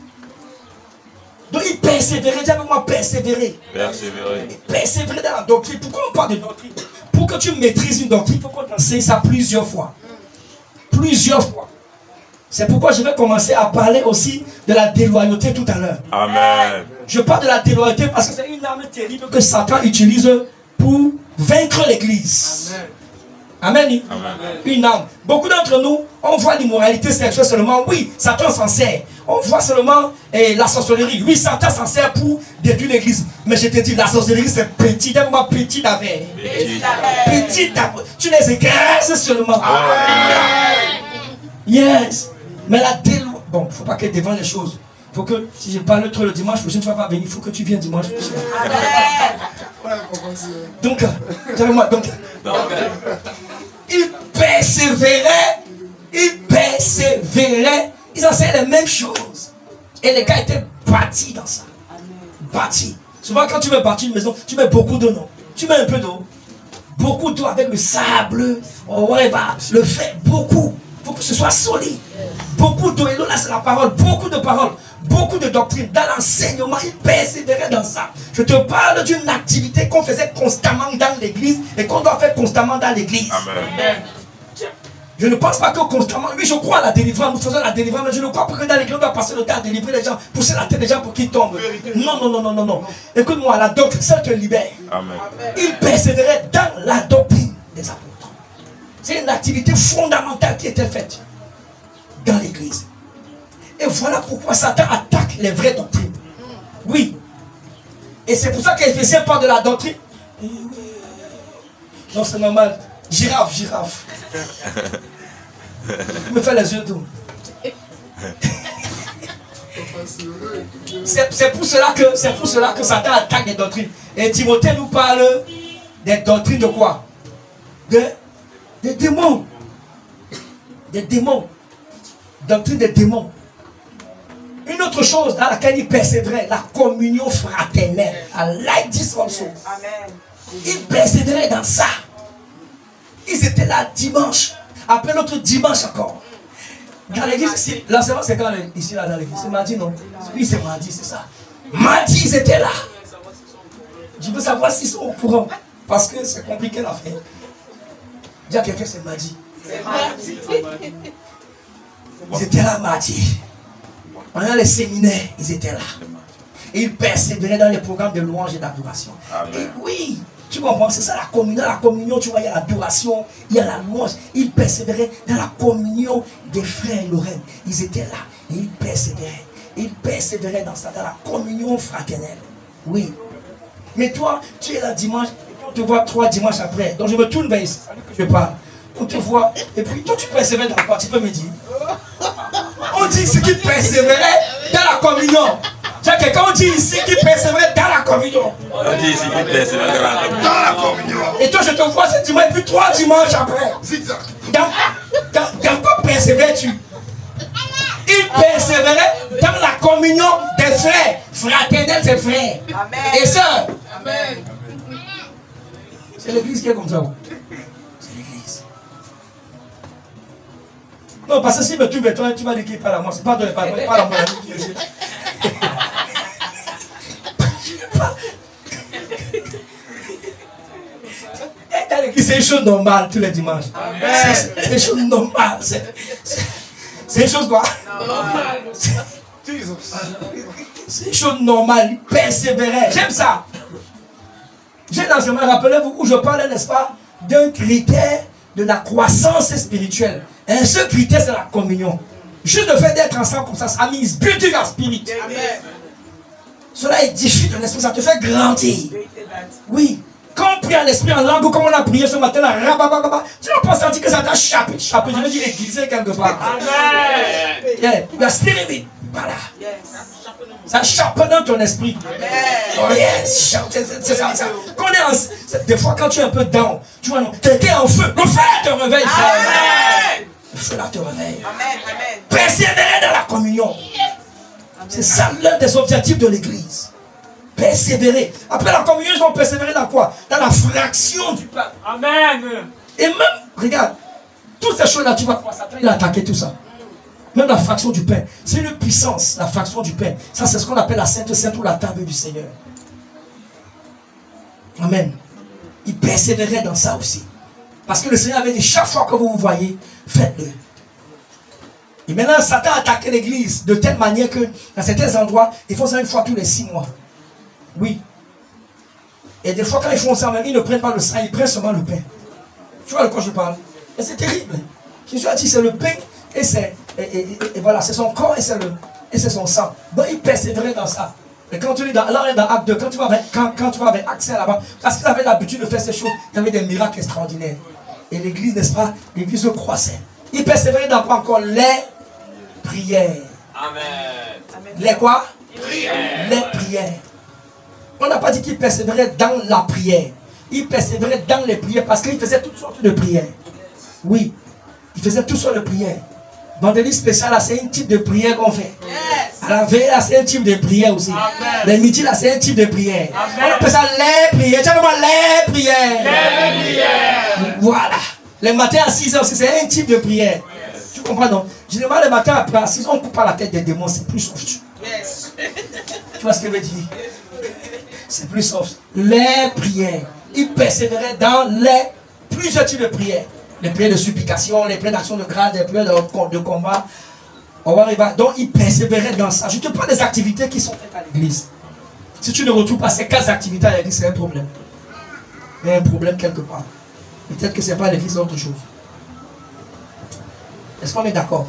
Donc il persévérait, dis avec moi, persévérer. Persévérer. Persévérer dans la doctrine. Pourquoi on parle de doctrine? Pour que tu maîtrises une doctrine, il faut qu'on t'enseigne ça plusieurs fois. Plusieurs fois. C'est pourquoi je vais commencer à parler aussi de la déloyauté tout à l'heure. Amen. Je parle de la déloyauté parce que c'est une arme terrible que Satan utilise pour vaincre l'église. Amen. Amen. Une arme. Beaucoup d'entre nous, on voit l'immoralité sexuelle seulement. Oui, Satan s'en sert. On voit seulement la sorcellerie. Oui, Satan s'en sert pour détruire l'église. Mais je te dis, la sorcellerie, c'est petit. Donne-moi petit d'avec. Petit d'avec. Tu les écrases seulement. Yes. Mais la déloyauté. Bon, il ne faut pas qu'elle dévance les choses. Il faut que, si je parle trop le dimanche prochain, tu ne vas pas venir. Il faut que tu viennes dimanche prochain. Donc, moi, donc, ils persévéraient. Ils persévéraient. Ils enseignaient les mêmes choses. Et les gars étaient bâtis dans ça. Bâtis. Souvent, quand tu veux bâtir une maison, tu mets beaucoup d'eau, non? Tu mets un peu d'eau. Beaucoup d'eau avec le sable, le fer, beaucoup. Il faut que ce soit solide. Beaucoup d'eau. Et là, c'est la parole. Beaucoup de paroles. Beaucoup de doctrines. Dans l'enseignement, ils persévéraient dans ça. Je te parle d'une activité qu'on faisait constamment dans l'église et qu'on doit faire constamment dans l'église. Amen. Je ne pense pas que constamment, oui, je crois à la délivrance, nous faisons la délivrance, mais je ne crois pas que dans l'église, on doit passer le temps à délivrer les gens, pousser la tête des gens pour qu'ils tombent. Non, non, non, non, non, non. Écoute-moi, la doctrine, ça te libère. Amen. Ils persévéraient dans la doctrine des apôtres. C'est une activité fondamentale qui était faite dans l'église. Et voilà pourquoi Satan attaque les vraies doctrines. Oui. Et c'est pour ça qu'Éphésiens parle de la doctrine. Non, c'est normal. Girafe, girafe. Tu me fais les yeux doux. C'est pour cela que Satan attaque les doctrines. Et Timothée nous parle des doctrines de quoi? Des démons. Des démons. Doctrine des démons. Une autre chose dans laquelle il persévérait, la communion fraternelle. I like this also. Amen. Il persévérait dans ça. Ils étaient là dimanche. Après l'autre dimanche encore. Dans l'église ici, l'enseignement c'est quand ici là dans l'église? C'est mardi, non? Oui, c'est mardi, c'est ça. Mardi, ils étaient là. Je veux savoir s'ils sont au courant. Parce que c'est compliqué l'affaire. Dis à quelqu'un, c'est mardi. C'est mardi. Ils étaient là mardi. Pendant les séminaires, ils étaient là. Et ils persévéraient dans les programmes de louange et d'adoration. Et oui, tu comprends, c'est ça la communion. La communion, tu vois, il y a l'adoration, il y a la louange. Ils persévéraient dans la communion des frères Lorraine. Ils étaient là et ils persévéraient. Ils persévéraient dans ça, dans la communion fraternelle. Oui. Mais toi, tu es là dimanche, et puis on te voit 3 dimanches après. Donc je me tourne vers ici, je parle. On te voit, et puis toi tu persévères dans quoi? Tu peux me dire? On dit ici qu'il persévérait dans la communion. Tiens, quelqu'un dit ici qu'il persévérait dans la communion. On dit ici qu'il persévérait dans la communion. Et toi je te vois ce dimanche, et puis 3 dimanches après. Dans quoi persévères-tu? Il persévérait dans la communion des frères. Fraternels et frères. Amen. Et sœurs. Amen. C'est l'église qui est comme ça. C'est l'église. Non, parce que si me trouve toi, tu vas dire qu'il parle à moi. C'est pas de parler, il parle à moi. Dans l'église, c'est une chose normale tous les dimanches. C'est une chose normale. C'est une chose quoi? C'est une chose normale. Il persévérait. J'aime ça. J'ai l'enseignement, rappelez-vous, où je parlais, n'est-ce pas, d'un critère de la croissance spirituelle. Un seul critère, c'est la communion. Juste le fait d'être ensemble comme ça, ça mise building la spirit. Cela édifie ton esprit, ça te fait grandir. Oui. Quand on prie en esprit, en langue, comme on a prié ce matin, là, tu n'as pas senti que ça t'a chapé. Je veux dire aiguisé quelque part. Amen. Yeah. La spirit, voilà. Yes. Ça chapeau dans ton esprit. Oh yes, c'est ça. Quand on est des fois, quand tu es un peu down, tu vois, quelqu'un en feu, le feu te réveille. Amen. Le feu là te réveille. Persévérer dans la communion. C'est ça l'un des objectifs de l'église. Persévérer. Après la communion, ils vont persévérer dans quoi? Dans la fraction du pain. Amen. Et même, regarde, toutes ces choses-là, tu vas voir, Satan, il a attaqué tout ça. Même la fraction du pain. C'est une puissance, la fraction du pain. Ça, c'est ce qu'on appelle la Sainte Sainte ou la table du Seigneur. Amen. Il persévérait dans ça aussi. Parce que le Seigneur avait dit, chaque fois que vous vous voyez, faites-le. Et maintenant, Satan a attaqué l'église de telle manière que, dans certains endroits, ils font ça une fois tous les 6 mois. Oui. Et des fois, quand ils font ça, même, ils ne prennent pas le sang, ils prennent seulement le pain. Tu vois de quoi je parle? Et c'est terrible. Jésus a dit, c'est le pain, et c'est, et voilà, c'est son corps, et c'est son sang. Donc, il persévérait dans ça. Et quand tu lis dans Acte 2, quand tu vas avec Axel là-bas, parce qu'ils avaient l'habitude de faire ces choses, il y avait des miracles extraordinaires. Et l'église, n'est-ce pas? L'église croissait. Il persévérait dans quoi encore? Les prières. Amen. Les quoi? Prières. Les prières. On n'a pas dit qu'il persévérait dans la prière. Il persévérait dans les prières parce qu'il faisait toutes sortes de prières. Oui. Il faisait toutes sortes de prières. Vendredi spécial, là, c'est un type de prière qu'on fait. Yes. À la veille, là, c'est un type de prière aussi. Amen. Les midis, là, c'est un type de prière. Amen. On appelle ça les prières. Tu vois comment les prières? Les prières. Voilà. Les matins à 6 h aussi, c'est un type de prière. Yes. Tu comprends donc? Généralement, les matins à 6 h, on ne coupe pas la tête des démons, c'est plus soft. Yes. Tu vois ce que je veux dire? C'est plus soft. Les prières. Il persévérait dans les plusieurs types de prières. Les prières de supplication, les prières d'action de grâce, les prières de combat. On va arriver. Donc, il persévérait dans ça. Je te parle des activités qui sont faites à l'église. Si tu ne retrouves pas ces 4 activités à l'église, c'est un problème. Il y a un problème quelque part. Peut-être que ce n'est pas l'église, c'est autre chose. Est-ce qu'on est d'accord?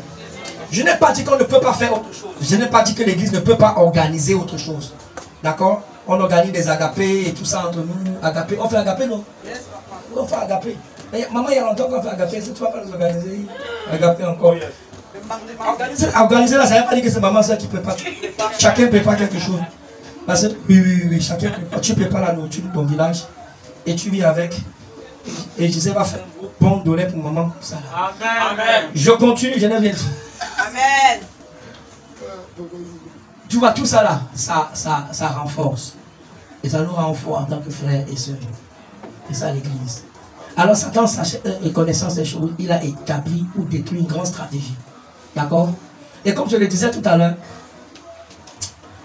Je n'ai pas dit qu'on ne peut pas faire autre chose. Je n'ai pas dit que l'église ne peut pas organiser autre chose. D'accord? On organise des agapés et tout ça entre nous. Agapés. On fait agapé, non? On fait agapé. Mais maman, il y a longtemps qu'on fait agapé. Si tu ne vas pas nous organiser, agapé encore. Organiser là, ça ne veut pas dire que c'est maman ça qui prépare. Chacun prépare quelque chose. Parce que, oui, chacun prépare. Tu prépares la nourriture de ton village et tu vis avec. Et je sais, va faire un bon donner pour maman. Ça, amen. Je continue, je ne viens pas. Amen. Tu vois, tout ça là, ça renforce. Et ça nous rend fort en tant que frères et sœurs. Et ça, l'église. Alors, Satan, connaissance des choses, il a établi ou détruit une grande stratégie. D'accord? Et comme je le disais tout à l'heure,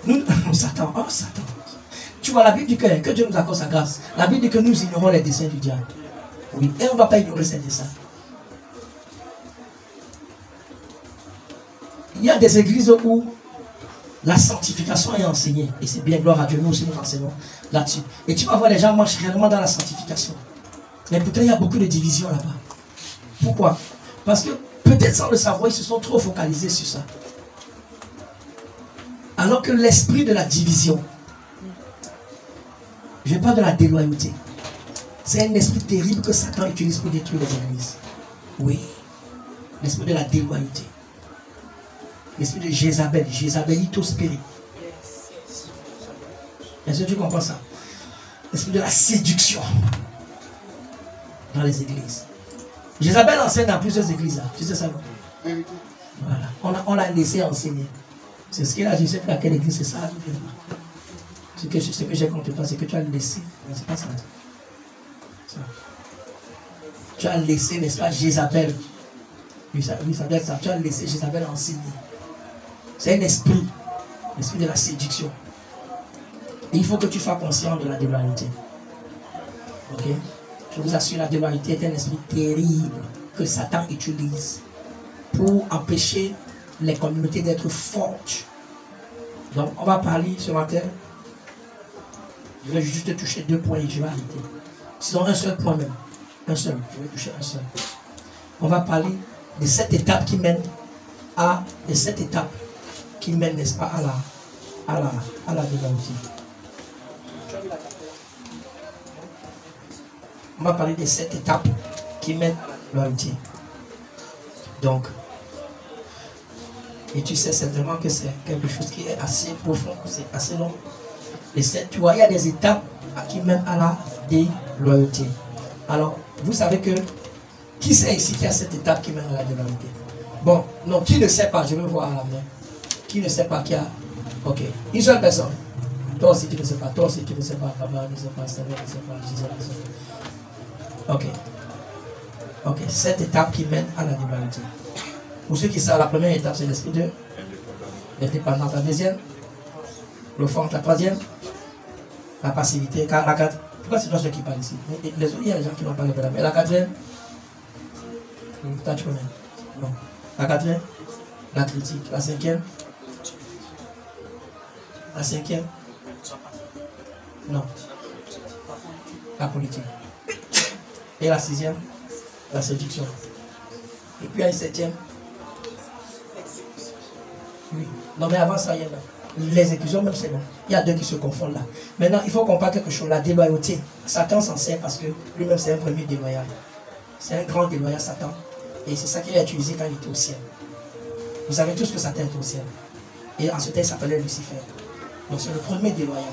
nous, Satan. Tu vois, la Bible dit que Dieu nous accorde sa grâce. La Bible dit que nous ignorons les desseins du diable. Oui, et on ne va pas ignorer ces desseins. Il y a des églises où la sanctification est enseignée. Et c'est bien, gloire à Dieu, nous aussi nous enseignons là-dessus. Et tu vas voir, les gens marchent réellement dans la sanctification. Mais pourtant, il y a beaucoup de divisions là-bas. Pourquoi? Parce que peut-être sans le savoir, ils se sont trop focalisés sur ça. Alors que l'esprit de la division, je parle de la déloyauté. C'est un esprit terrible que Satan utilise pour détruire les églises. Oui. L'esprit de la déloyauté. L'esprit de Jézabel. Jézabelito spirit. Est-ce que tu comprends ça? L'esprit de la séduction. Dans les églises. Jézabel enseigne dans plusieurs églises. Tu sais ça, non? Voilà. On l'a laissé enseigner. C'est ce qu'il a dit. Je sais pas quelle église c'est ça. Ce que j'ai compris, c'est que tu as laissé. C'est pas ça. Tu as laissé, n'est-ce pas, Jézabel. Tu as laissé Jézabel enseigner. C'est un esprit. L'esprit de la séduction. Et il faut que tu sois conscient de la déloyauté. Ok? Je vous assure, la déloyauté est un esprit terrible que Satan utilise pour empêcher les communautés d'être fortes. Donc, on va parler ce matin. Je vais juste toucher 2 points et je vais arrêter. Sinon, un seul point même. Un seul. Je vais toucher un seul. On va parler de 7 étapes qui mènent à... De 7 étapes qui mènent, n'est-ce pas, à la déloyauté. On va parler de 7 étapes qui mènent à la déloyauté. Donc, Et tu sais certainement que c'est quelque chose qui est assez profond, c'est assez long. Et tu vois, il y a des étapes qui mènent à la déloyauté. Alors, vous savez que, qui sait ici qu'il y a cette étape qui mène à la déloyauté? Bon, non, qui ne sait pas? Je veux voir à la main. Qui ne sait pas qu'il y a... Ok, une seule personne. Toi aussi tu ne sais pas, toi aussi tu ne sais pas, papa ne sait pas, Stéphane ne sait pas, Gisèle ne sait pas. Ok. Ok, cette étape qui mène à la déloyauté. Pour ceux qui savent, la première étape c'est l'esprit de l'indépendance. La deuxième, l'offense. La troisième, la passivité. La quatrième, pourquoi c'est toi ceux qui parlent ici? Les autres, il y a des gens qui n'ont pas levé la main. La quatrième, toi tu connais. Non. La quatrième, la critique. La cinquième, non. La politique. Et la sixième, la séduction. Et puis il y a une septième. Oui. Non mais avant ça, il y a l'exécution même c'est bon. Il y a deux qui se confondent là. Maintenant, il faut comprendre quelque chose. La déloyauté. Satan s'en sert parce que lui-même c'est un premier déloyal. C'est un grand déloyal Satan. Et c'est ça qu'il a utilisé quand il était au ciel. Vous savez tous que Satan était au ciel. Et en ce temps, il s'appelait Lucifer. Donc c'est le premier déloyal.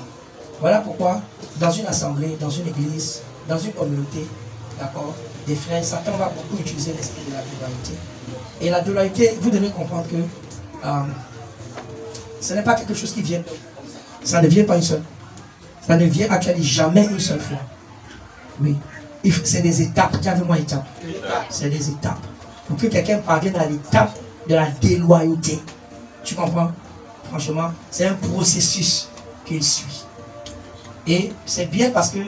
Voilà pourquoi, dans une assemblée, dans une église, dans une communauté, d'accord, des frères, Satan va beaucoup utiliser l'esprit de la déloyauté. Et la déloyauté, vous devez comprendre que ce n'est pas quelque chose qui vient. Ça ne vient pas une seule. Ça ne vient actuellement jamais une seule fois. Oui. C'est des étapes. Dis avec moi étapes. C'est des étapes. Pour que quelqu'un parvienne à l'étape de la déloyauté. Tu comprends? Franchement, c'est un processus qu'il suit. Et c'est bien parce que,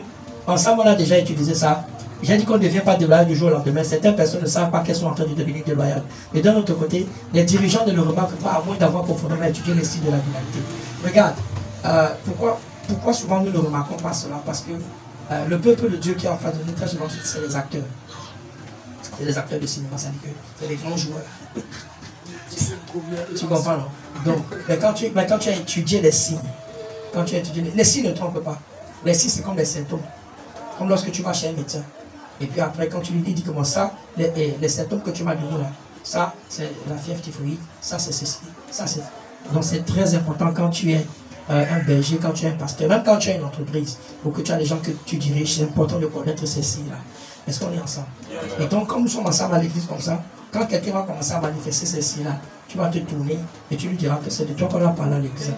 ensemble, on a déjà utilisé ça. J'ai dit qu'on ne devient pas déloyal du jour au lendemain. Certaines personnes ne savent pas qu'elles sont en train de devenir déloyales. Et d'un autre côté, les dirigeants ne le remarquent pas, à moins d'avoir profondément étudié les styles de la déloyauté. Regarde, pourquoi souvent nous ne remarquons pas cela? Parce que le peuple de Dieu qui est en face de nous, très souvent, c'est les acteurs. C'est les acteurs de cinéma, ça dit que c'est les grands joueurs. Tu comprends, non? Donc, mais quand tu as étudié les signes, les signes ne trompent pas. Les signes, c'est comme les symptômes. Comme lorsque tu vas chez un médecin. Et puis après, quand tu lui dis comment ça, les symptômes que tu m'as donné là, ça, c'est la fièvre typhoïde, ça, c'est ceci, ça, c'est... Donc, c'est très important quand tu es un berger, quand tu es un pasteur, même quand tu as une entreprise, ou que tu as des gens que tu diriges, c'est important de connaître ces signes-là. Est-ce qu'on est ensemble? Et donc, comme nous sommes ensemble à l'église comme ça, quand quelqu'un va commencer à manifester ces signes-là, tu vas te tourner et tu lui diras que c'est de toi qu'on a parlé à l'église.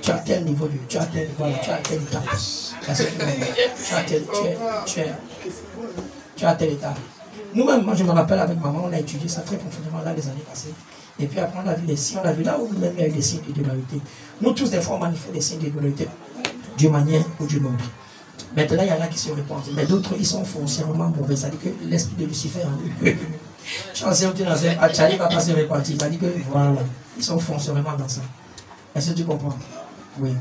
Tu as tel niveau de... Tu as tel niveau, tu as tel état. Tu as tel état. Nous-mêmes, moi je me rappelle avec maman, on a étudié ça très profondément dans les années passées. Et puis après, on a vu les signes, on a vu là où même il y a eu des signes de déloyauté. Nous tous, des fois, on manifeste des signes de déloyauté d'une manière ou d'une autre. Maintenant, il y en a qui se répandent, mais d'autres, ils sont foncièrement mauvais. Ça dit que l'esprit de Lucifer en eux. Chancez où tu n'as pas, Charlie va pas se répartir. Ça dit que voilà, ils sont foncièrement dans ça. Est-ce que tu comprends? Oui.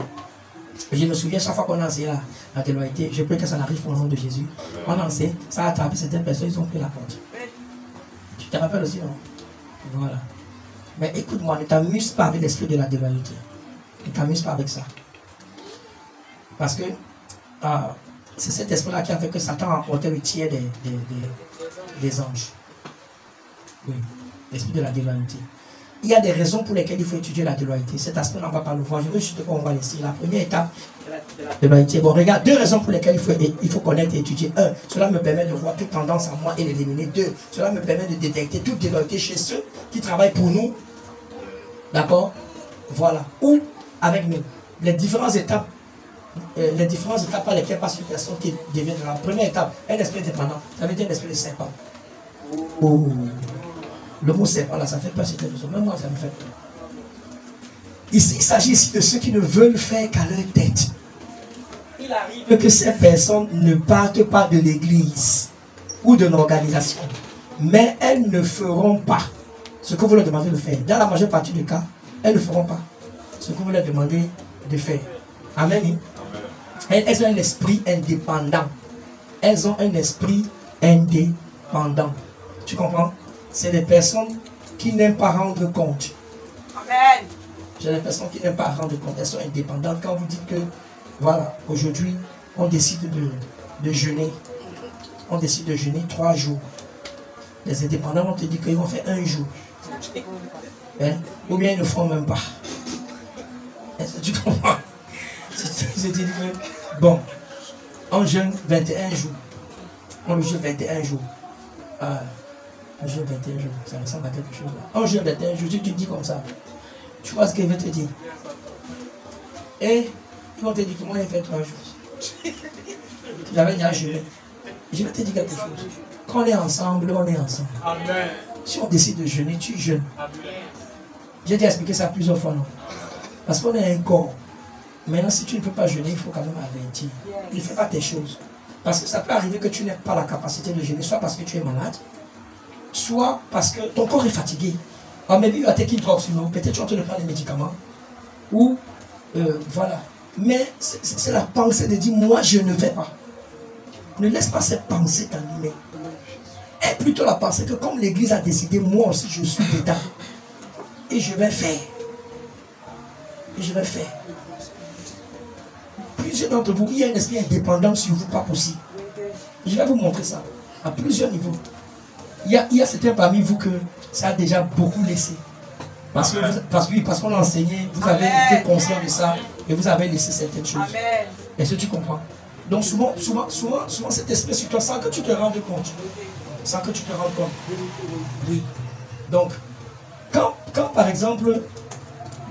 Je me souviens, chaque fois qu'on a enseigné la déloyauté, je prie que ça n'arrive au nom de Jésus. On a enseigné, ça a attrapé certaines personnes, ils ont pris la porte. Tu te rappelles aussi, non? Voilà. Mais écoute-moi, ne t'amuse pas avec l'esprit de la déloyauté. Ne t'amuse pas avec ça. Parce que c'est cet esprit-là qui a fait que Satan a emporté le tiers des anges. Oui, l'esprit de la déloyauté. Il y a des raisons pour lesquelles il faut étudier la déloyauté. Cet aspect, on ne va pas le voir. Je veux juste qu'on voit ici. La première étape de la déloyauté. Bon, regarde, deux raisons pour lesquelles il faut connaître et étudier. Un, cela me permet de voir toute tendance en moi et l'éliminer. Deux, cela me permet de détecter toute déloyauté chez ceux qui travaillent pour nous. D'accord? Voilà. Ou avec nous. Les différentes étapes par lesquelles passe une personne qui devient de la première étape, un esprit dépendant. Ça veut dire un esprit de serpent. Oh. Le mot serpent là, ça fait pas cette chose. Même moi, ça me fait peur. Ici, il s'agit ici de ceux qui ne veulent faire qu'à leur tête. Il arrive que ces personnes ne partent pas de l'église ou de l'organisation. Mais elles ne feront pas ce que vous leur demandez de faire. Dans la majeure partie des cas, elles ne feront pas ce que vous leur demandez de faire. Amen. Elles ont un esprit indépendant. Elles ont un esprit indépendant. Tu comprends? C'est des personnes qui n'aiment pas rendre compte. Amen. C'est des personnes qui n'aiment pas rendre compte. Elles sont indépendantes. Quand vous dites que, voilà, aujourd'hui, on décide de jeûner. On décide de jeûner 3 jours. Les indépendants vont te dire qu'ils vont faire 1 jour. Hein? Ou bien ils ne font même pas. Est-ce que tu comprends? Je te dis que, bon, on jeûne 21 jours. On jeûne 21 jours. On jeûne 21 jours. Ça ressemble à quelque chose là. On jeûne 21 jours. Tu te dis comme ça. Tu vois ce qu'il veut te dire. Et ils vont te dire que moi, il fait 3 jours. J'avais déjà jeûné. Je vais te dire quelque chose. Quand on est ensemble, on est ensemble. Amen. Si on décide de jeûner, tu jeûnes. J'ai déjà expliqué ça plusieurs fois, non? Parce qu'on est un corps. Maintenant, si tu ne peux pas jeûner, il faut quand même avertir. Ne fais pas tes choses. Parce que ça peut arriver que tu n'aies pas la capacité de jeûner, soit parce que tu es malade, soit parce que ton corps est fatigué. Or, maybe you are taking drugs, peut-être tu es en train de prendre des médicaments. Ou, voilà. Mais c'est la pensée de dire, moi, je ne vais pas. Ne laisse pas cette pensée t'animer. Aie plutôt la pensée que comme l'Église a décidé, moi aussi, je suis dedans. Et je vais faire. Et je vais faire. Plusieurs d'entre vous, il y a un esprit indépendant sur vous, pas possible. Je vais vous montrer ça à plusieurs niveaux. Il y a certains parmi vous que ça a déjà beaucoup laissé. Parce qu'on a enseigné, vous avez été conscient de ça et vous avez laissé certaines choses. Est-ce que tu comprends? Donc souvent cet esprit sur toi sans que tu te rendes compte. Sans que tu te rendes compte. Oui. Donc, quand par exemple,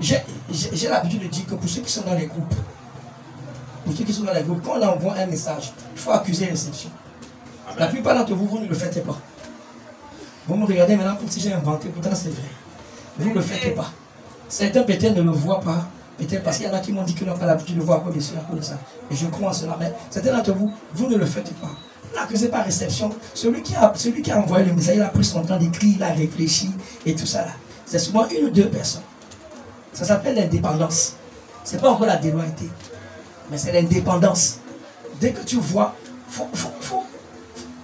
j'ai l'habitude de dire que pour ceux qui sont dans les groupes, quand on envoie un message, il faut accuser réception. La plupart d'entre vous, vous ne le faites pas. Vous me regardez maintenant comme si j'ai inventé, pourtant c'est vrai. Vous ne le faites pas. Certains peut-être ne le voient pas, peut-être parce qu'il y en a qui m'ont dit qu'ils n'ont pas l'habitude de voir à cause de ça. Et je crois en cela. Mais certains d'entre vous, vous ne le faites pas. Vous n'accusez pas réception. Celui qui a envoyé le message, il a pris son temps d'écrire, il a réfléchi et tout ça là. C'est souvent une ou deux personnes. Ça s'appelle l'indépendance. Ce n'est pas encore la déloyauté. Mais c'est l'indépendance. Dès que tu vois,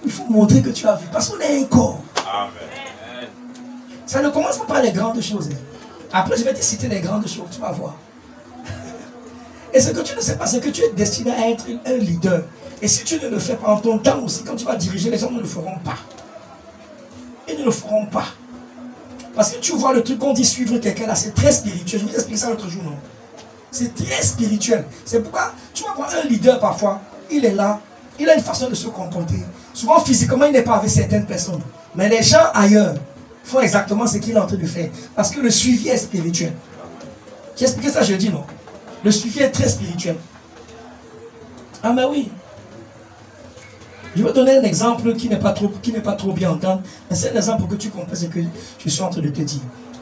il faut montrer que tu as vu. Parce qu'on est un corps. Amen. Ça ne commence pas par les grandes choses. Après, je vais te citer les grandes choses. Tu vas voir. Et ce que tu ne sais pas, c'est que tu es destiné à être un leader. Et si tu ne le fais pas en ton temps aussi, quand tu vas diriger, les gens ne le feront pas. Ils ne le feront pas. Parce que tu vois le truc qu'on dit suivre quelqu'un là, c'est très spirituel. Je vous ai expliqué ça l'autre jour, non? C'est très spirituel. C'est pourquoi tu vas voir un leader parfois, il est là, il a une façon de se comporter. Souvent physiquement, il n'est pas avec certaines personnes. Mais les gens ailleurs font exactement ce qu'il est en train de faire. Parce que le suivi est spirituel. J'ai expliqué ça jeudi, non? Le suivi est très spirituel. Ah mais oui. Je vais donner un exemple qui n'est pas trop bien entendre. Mais c'est un exemple pour que tu comprennes ce que je suis en train de te dire.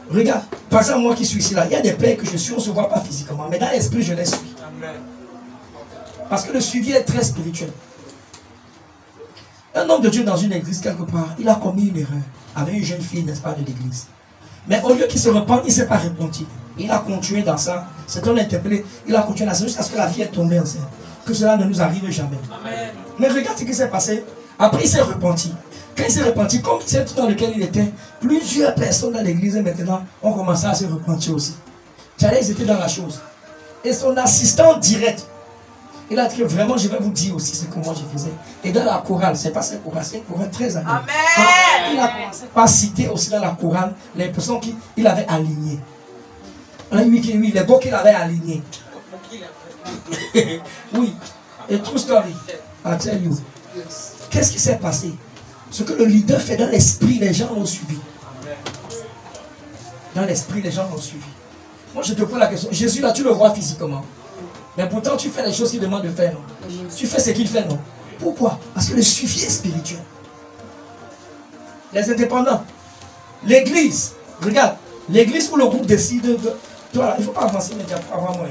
Regarde, par exemple, moi qui suis ici là, il y a des pères que je suis, on ne se voit pas physiquement, mais dans l'esprit, je les suis. Parce que le suivi est très spirituel. Un homme de Dieu dans une église, quelque part, il a commis une erreur avec une jeune fille, n'est-ce pas, de l'église. Mais au lieu qu'il se repente, il ne s'est pas repenti. Il a continué dans ça. C'est un interpellé. Il a continué dans ça jusqu'à ce que la fille est tombée enceinte. Que cela ne nous arrive jamais. Amen. Mais regarde ce qui s'est passé. Après, il s'est repenti. Quand il s'est repenti, comme c'est tout dans lequel il était, plusieurs personnes dans l'église maintenant ont commencé à se repentir aussi. Ils étaient dans la chose. Et son assistant direct, il a dit que vraiment, je vais vous dire aussi ce que moi je faisais. Et dans la chorale, c'est pas cette chorale, c'est une chorale très agréable. Il a pas cité aussi dans la chorale les personnes qu'il avait alignées. Oui, les beaux qu'il avait alignés. Oui. Et true story. I tell you. Qu'est-ce qui s'est passé? Ce que le leader fait dans l'esprit, les gens l'ont suivi. Dans l'esprit, les gens l'ont suivi. Moi, je te pose la question. Jésus, là, tu le vois physiquement. Mais pourtant, tu fais les choses qu'il demande de faire, non? Tu fais ce qu'il fait, non? Pourquoi? Parce que le suivi est spirituel. Les indépendants. L'église. Regarde. L'église où le groupe décide de... Toi, il ne faut pas avancer immédiatement avant moi.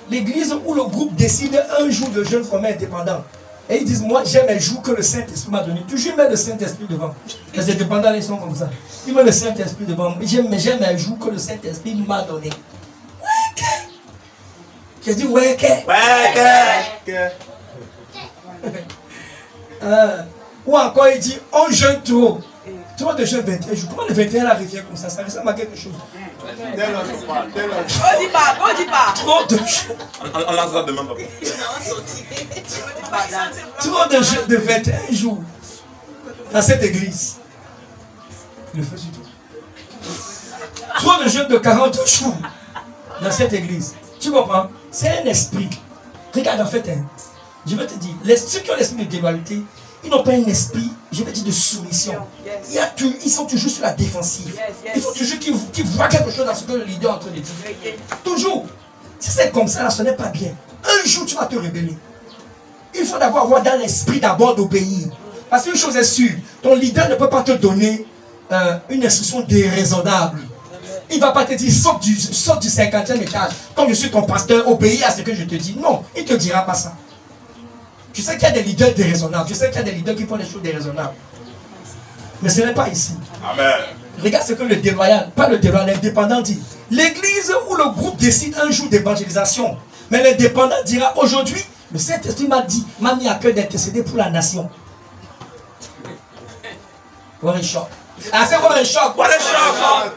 L'église où le groupe décide un jour de jeûne comme indépendant. Et ils disent, moi j'aime les jours que le Saint-Esprit m'a donné. Toujours mettre le Saint-Esprit devant. Les indépendants, ils sont comme ça. Ils mettent le Saint-Esprit devant. J'aime les jours que le Saint-Esprit m'a donné. Ouais, j'ai dit, ouais, ou encore il dit, on jeûne trop. Trop de jeûne 21 jours. Comment le 21 là revient comme ça? Ça ressemble à quelque chose. On dit pas. Trop de jeûne. On lance ça demain, papa. Trop de jeûne de 21 jours dans cette église. Le feu sur toi. Trop de jeunes de 40 jours dans cette église. Tu comprends? C'est un esprit. Regarde en fait, hein, je vais te dire, ceux qui ont l'esprit de dévaluité, ils n'ont pas un esprit, je vais dire, de soumission. Ils sont toujours sur la défensive. Il faut toujours qu'ils voient quelque chose dans ce que le leader est en train de dire. Toujours. Si c'est comme ça, là, ce n'est pas bien. Un jour, tu vas te révéler. Il faut d'abord avoir dans l'esprit d'abord d'obéir. Parce qu'une chose est sûre, ton leader ne peut pas te donner une instruction déraisonnable. Il ne va pas te dire, saute du 50e étage. Comme je suis ton pasteur, obéis à ce que je te dis. Non, il ne te dira pas ça. Tu sais qu'il y a des leaders déraisonnables. Tu sais qu'il y a des leaders qui font des choses déraisonnables. Mais ce n'est pas ici. Amen. Regarde ce que le déloyal, pas le déloyal, l'indépendant dit. L'église ou le groupe décide un jour d'évangélisation. Mais l'indépendant dira, aujourd'hui, le Saint-Esprit m'a mis à cœur d'intercéder pour la nation. What a shock. Ah, c'est what a shock. What a shock.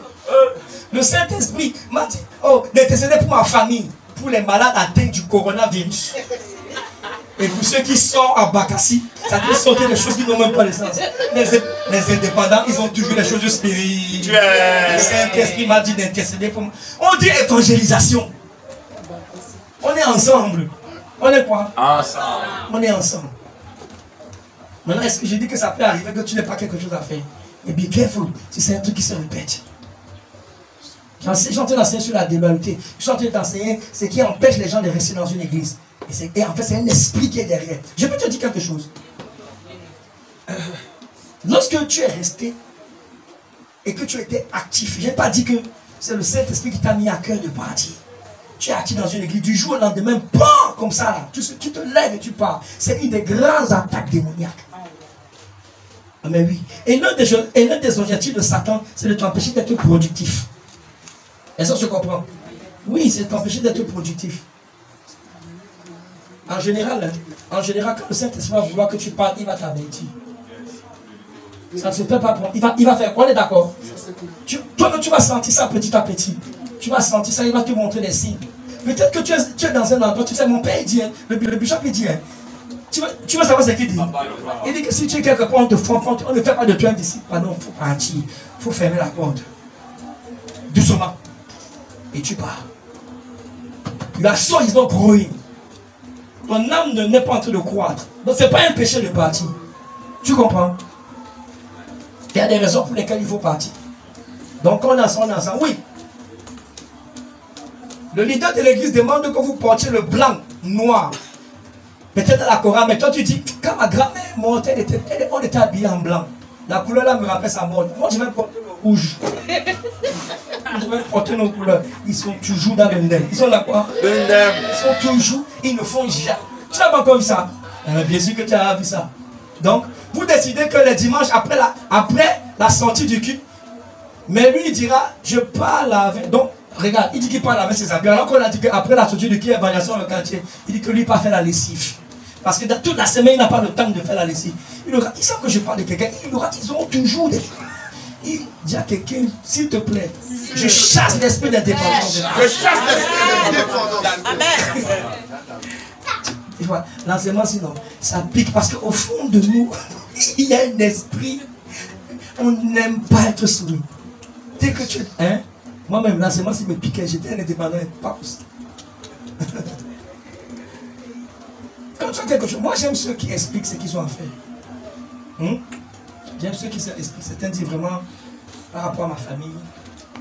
Le Saint-Esprit m'a dit, oh, d'intercéder pour ma famille, pour les malades atteints du coronavirus. Et pour ceux qui sont en Bakassi, ça peut sauter des choses qui n'ont même pas de sens. Les indépendants, ils ont toujours des choses spirituelles. Le Saint-Esprit m'a dit d'intercéder pour moi. On dit évangélisation. On est ensemble. On est quoi? Ensemble. On est ensemble. Maintenant, est-ce que je dis que ça peut arriver que tu n'aies pas quelque chose à faire? Et be careful, si c'est un truc qui se répète. Je suis en train d'enseigner sur la dévaluité. Je suis en train d'enseigner ce qui empêche les gens de rester dans une église. Et en fait, c'est un esprit qui est derrière. Je peux te dire quelque chose. Lorsque tu es resté et que tu étais actif, je n'ai pas dit que c'est le Saint-Esprit qui t'a mis à cœur de partir. Tu es actif dans une église, du jour au lendemain, PAM, comme ça, là, tu te lèves et tu pars. C'est une des grandes attaques démoniaques. Ah, mais oui. Et l'un des objectifs de Satan, c'est de t'empêcher d'être productif. Est-ce que tu comprends? Oui, c'est de t'empêcher d'être productif. En général, quand le Saint-Esprit va vouloir que tu parles, il va t'avertir. Ça ne se peut pas. Il va faire. On est d'accord? Toi-même, tu vas sentir ça petit à petit. Tu vas sentir ça, il va te montrer les signes. Peut-être que tu es dans un endroit, tu sais, mon père, il dit, le bishop, il dit, tu veux savoir ce qu'il dit? Il dit que si tu es quelque part, on ne fait pas de toi un disciple. Pardon, il faut partir. Il faut fermer la porte. Doucement. Et tu pars. La soul is not growing. Ton âme n'est pas en train de croître. Donc ce n'est pas un péché de partir. Tu comprends? Il y a des raisons pour lesquelles il faut partir. Donc on est ensemble. Oui. Le leader de l'église demande que vous portiez le blanc, noir. Peut-être à la chorale, mais toi tu dis, quand ma grand-mère montait, on était habillés en blanc. La couleur là me rappelle sa mode. Moi je vais porter le rouge. Je vais porter nos couleurs. Ils sont toujours dans le ndem. Ils sont là quoi? Le ndem. Ils sont toujours, ils ne font jamais. Tu n'as pas encore vu ça? Bien sûr que tu as vu ça. Donc, vous décidez que le dimanche, après la sortie du culte, mais lui il dira, je parle avec. Donc, regarde, il dit qu'il parle avec ses habits. Alors qu'on a dit qu'après la sortie du culte, évaluation dans le quartier, il dit que lui pas fait la lessive. Parce que dans toute la semaine, il n'a pas le temps de faire la lessive. Il sait que je parle de quelqu'un, ils auront toujours des. Il dit à quelqu'un, s'il te plaît, je chasse l'esprit d'indépendance. Je chasse l'esprit d'indépendance. Amen. Et voilà, l'enseignement sinon, ça pique parce qu'au fond de nous, il y a un esprit, on n'aime pas être soumis. Dès que tu es, hein, moi-même, l'enseignement s'il me piquait, j'étais un indépendant, pas possible. Quand tu as quelque chose, moi j'aime ceux qui expliquent ce qu'ils ont à faire. J'aime ceux qui expliquent. Certains disent vraiment, par rapport à ma famille,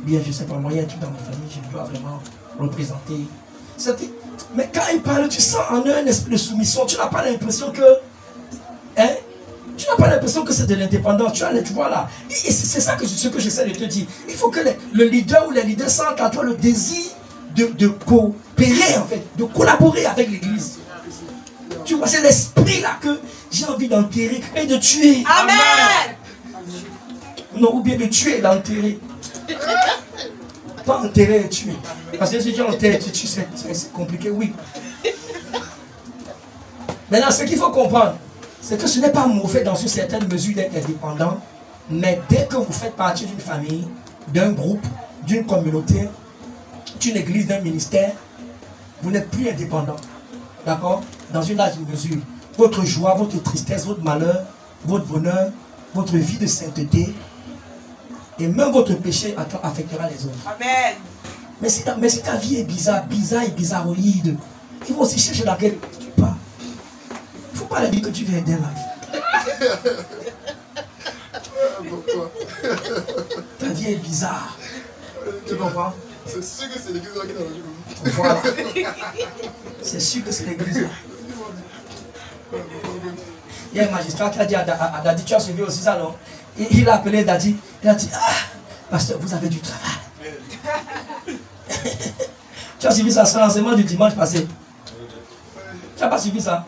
bien je sais pas, moi il y a un truc dans ma famille, je dois vraiment représenter. Mais quand ils parlent, tu sens en eux un esprit de soumission. Tu n'as pas l'impression que. Hein? Tu n'as pas l'impression que c'est de l'indépendance. Tu vois là. Et c'est ça ce que j'essaie de te dire. Il faut que le leader ou les leaders sentent en toi le désir de coopérer, en fait, de collaborer avec l'église. Tu vois, c'est l'esprit là que j'ai envie d'enterrer et de tuer. Amen. Non, ou bien de tuer et d'enterrer. Pas enterrer et tuer. Parce que si tu enterres et tu tues, c'est compliqué, oui. Maintenant, ce qu'il faut comprendre, c'est que ce n'est pas mauvais dans une certaine mesure d'être indépendant, mais dès que vous faites partie d'une famille, d'un groupe, d'une communauté, d'une église, d'un ministère, vous n'êtes plus indépendant. D'accord? Dans une large mesure. Votre joie, votre tristesse, votre malheur, votre bonheur, votre vie de sainteté, Et même votre péché affectera les autres. Amen. Mais si ta vie est bizarre et bizarroïde, ils vont aussi chercher laquelle tu pars. Il ne faut pas leur dire que tu viens aider la vie. Ta vie est bizarre. Tu comprends? C'est sûr que c'est l'église là qui est dans le jour. Voilà. C'est sûr que c'est l'église là. Il y a un magistrat qui a dit à Dadi, tu as suivi aussi ça, non? Il a appelé Dadi, il a dit, ah, pasteur, vous avez du travail. Tu as suivi ça sur l'enseignement du dimanche passé. Tu n'as pas suivi ça?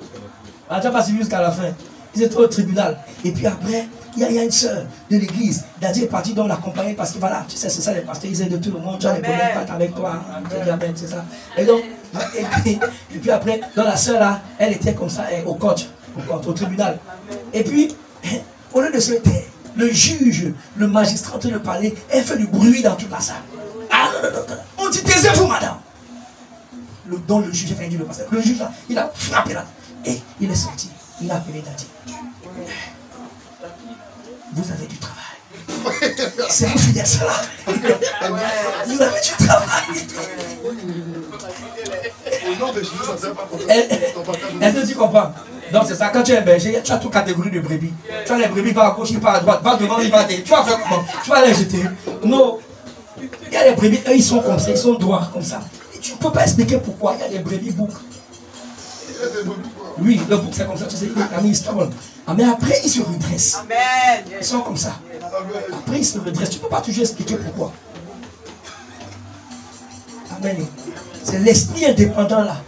Ah, tu n'as pas suivi jusqu'à la fin. Ils étaient au tribunal. Et puis après, il y a une soeur de l'église. Dadi est parti donc l'accompagner parce que voilà, tu sais, c'est ça les pasteurs, ils aident de tout le monde. Tu as les problèmes avec toi. Amen, c'est ça. Et donc, et puis après, dans la soeur là, elle était comme ça au tribunal. Et puis, au lieu de se taire, le juge, le magistrat de parler, elle fait du bruit dans toute la salle. Ah non, non, non, on dit taisez-vous, madame. Donc le juge, le pasteur, le juge là, il a frappé là. Et il est sorti. Il a appelé Dadi. Vous avez du travail. C'est vous fidèles cela. Vous avez du travail. Au nom de Jésus, ça ne sert pas pour Est-ce que tu comprends? Donc c'est ça, quand tu es un berger, tu as toute catégorie de brebis. Tu as les brebis, va à gauche, il va à droite, va devant, il va à droite. Tu vas faire comment? Tu vas les jeter. Non. Il y a les brebis, eux ils sont comme ça, ils sont droits comme ça. Et tu ne peux pas expliquer pourquoi il y a des brebis boucs. Oui, le bouc c'est comme ça, tu sais, il se trompe. Mais après ils se redressent. Amen. Ils sont comme ça. Après ils se redressent. Tu ne peux pas toujours expliquer pourquoi. Amen. C'est l'esprit indépendant là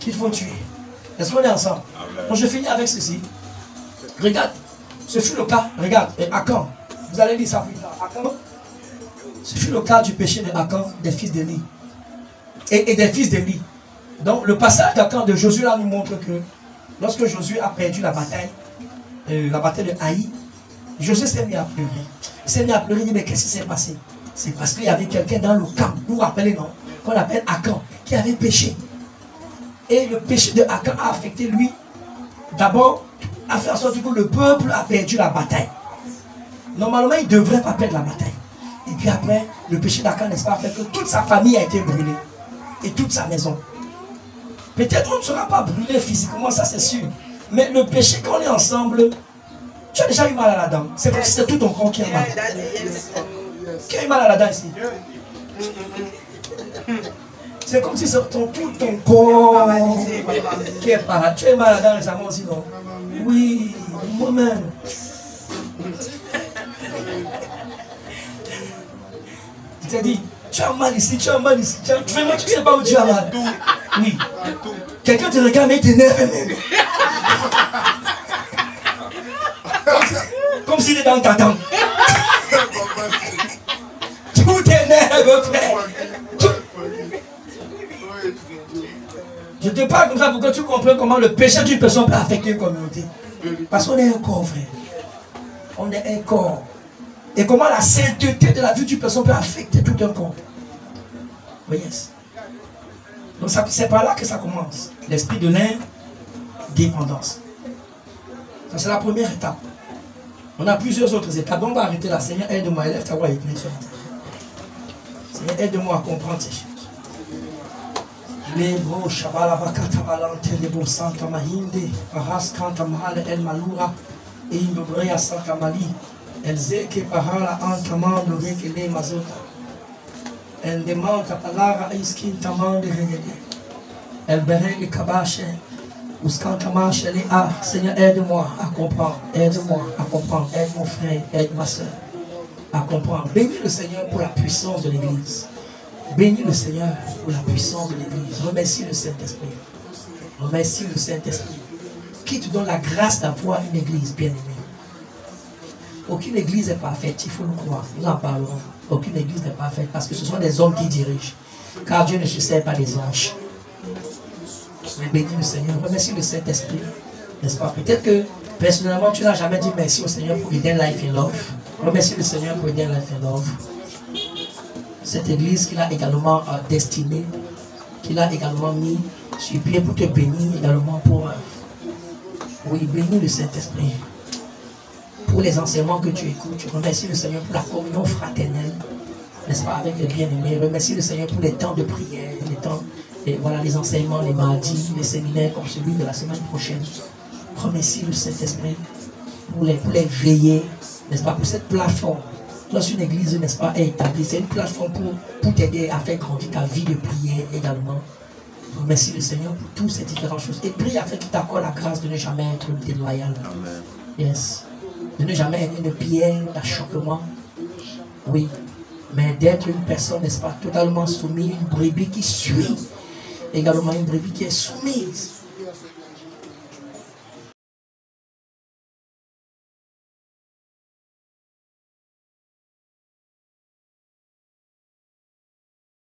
qu'il faut tuer. Est-ce qu'on est ensemble? Donc je finis avec ceci. Regarde, ce fut le cas, regarde, Akan. Vous allez lire ça plus tard. Akan, ce fut le cas du péché de Akan, des fils d'Élie. Et des fils d'Élie. Donc le passage d'Akan de Josué là nous montre que lorsque Josué a perdu la bataille de Haï, Josué s'est mis à pleurer. Il s'est mis à pleurer, il dit mais qu'est-ce qui s'est passé? C'est parce qu'il y avait quelqu'un dans le camp, vous vous rappelez non? Qu'on appelle Akan, qui avait péché. Et le péché de Akan a affecté lui. D'abord, a fait en sorte que le peuple a perdu la bataille. Normalement, il ne devrait pas perdre la bataille. Et puis après, le péché d'Akan, n'est-ce pas, a fait que toute sa famille a été brûlée. Et toute sa maison. Peut-être on ne sera pas brûlé physiquement, ça c'est sûr. Mais le péché, quand on est ensemble, tu as déjà eu mal à la dent. C'est comme si c'était tout ton corps qui a mal. Qui a eu mal à la dent ici? C'est comme si c'est tout ton corps qui est paralysé. Tu as eu mal à la dent récemment aussi, non? Oui, moi-même. Je t'ai dit, tu as mal ici, tu as mal ici. Tu ne sais pas où tu as mal. Oui. Quelqu'un te regarde mais il t'énerve même. Comme s'il est dans ta dent. Tout t'énerve, frère. Je te parle comme ça pour que tu comprennes comment le péché d'une personne peut affecter une communauté. Parce qu'on est un corps, frère. On est un corps. Et comment la sainteté de la vie d'une personne peut affecter tout un corps. Oui, yes. Donc c'est par là que ça commence. L'esprit de l'indépendance. Ça c'est la première étape. On a plusieurs autres étapes. Donc on va arrêter là. Seigneur, aide-moi. Élève ta voix et prie sur la terre. Seigneur, aide-moi à comprendre ces choses. Les bros, Shabalabakata Balante, les bros Santa Mahinde, Paras Kanta Mahale El Malura, et Imbobrea Santa Mali, El Zeke Pahala Antamando Rekele Mazota, El Demanta Palara Iskin Tamande Regede, El Berele Kabache, Uskantamache Les A. Seigneur, aide-moi à comprendre, aide-moi à comprendre, aide mon frère, aide ma soeur à comprendre. Bénis le Seigneur pour la puissance de l'Église. Bénis le Seigneur pour la puissance de l'Église. Remercie le Saint-Esprit. Remercie le Saint-Esprit qui te donne la grâce d'avoir une Église bien-aimée. Aucune Église n'est parfaite, il faut le croire. Nous en parlerons. Aucune Église n'est parfaite parce que ce sont des hommes qui dirigent. Car Dieu ne se sert pas des anges. Mais bénis le Seigneur. Remercie le Saint-Esprit. N'est-ce pas? Peut-être que personnellement tu n'as jamais dit merci au Seigneur pour Eden Life in Love. Remercie le Seigneur pour Eden Life in Love. Cette église qu'il a également destinée, qu'il a également mis sur pied pour te bénir également pour... oui, bénis le Saint-Esprit. pour les enseignements que tu écoutes. Remercie le Seigneur pour la communion fraternelle, n'est-ce pas, avec les bien-aimés. Remercie le Seigneur pour les temps de prière, les temps, et voilà, les enseignements, les mardis, les séminaires comme celui de la semaine prochaine. Remercie le Saint-Esprit pour les veiller, n'est-ce pas, pour cette plateforme. Lorsqu'une église, n'est-ce pas, est établie, c'est une plateforme pour t'aider à faire grandir ta vie de prière également. Remercie le Seigneur pour toutes ces différentes choses. Et prie afin qu'il t'accorde la grâce de ne jamais être déloyal. Amen. Yes. De ne jamais être une pierre d'achoppement. Oui. Mais d'être une personne, n'est-ce pas, totalement soumise, une brebis qui suit. Également une brebis qui est soumise.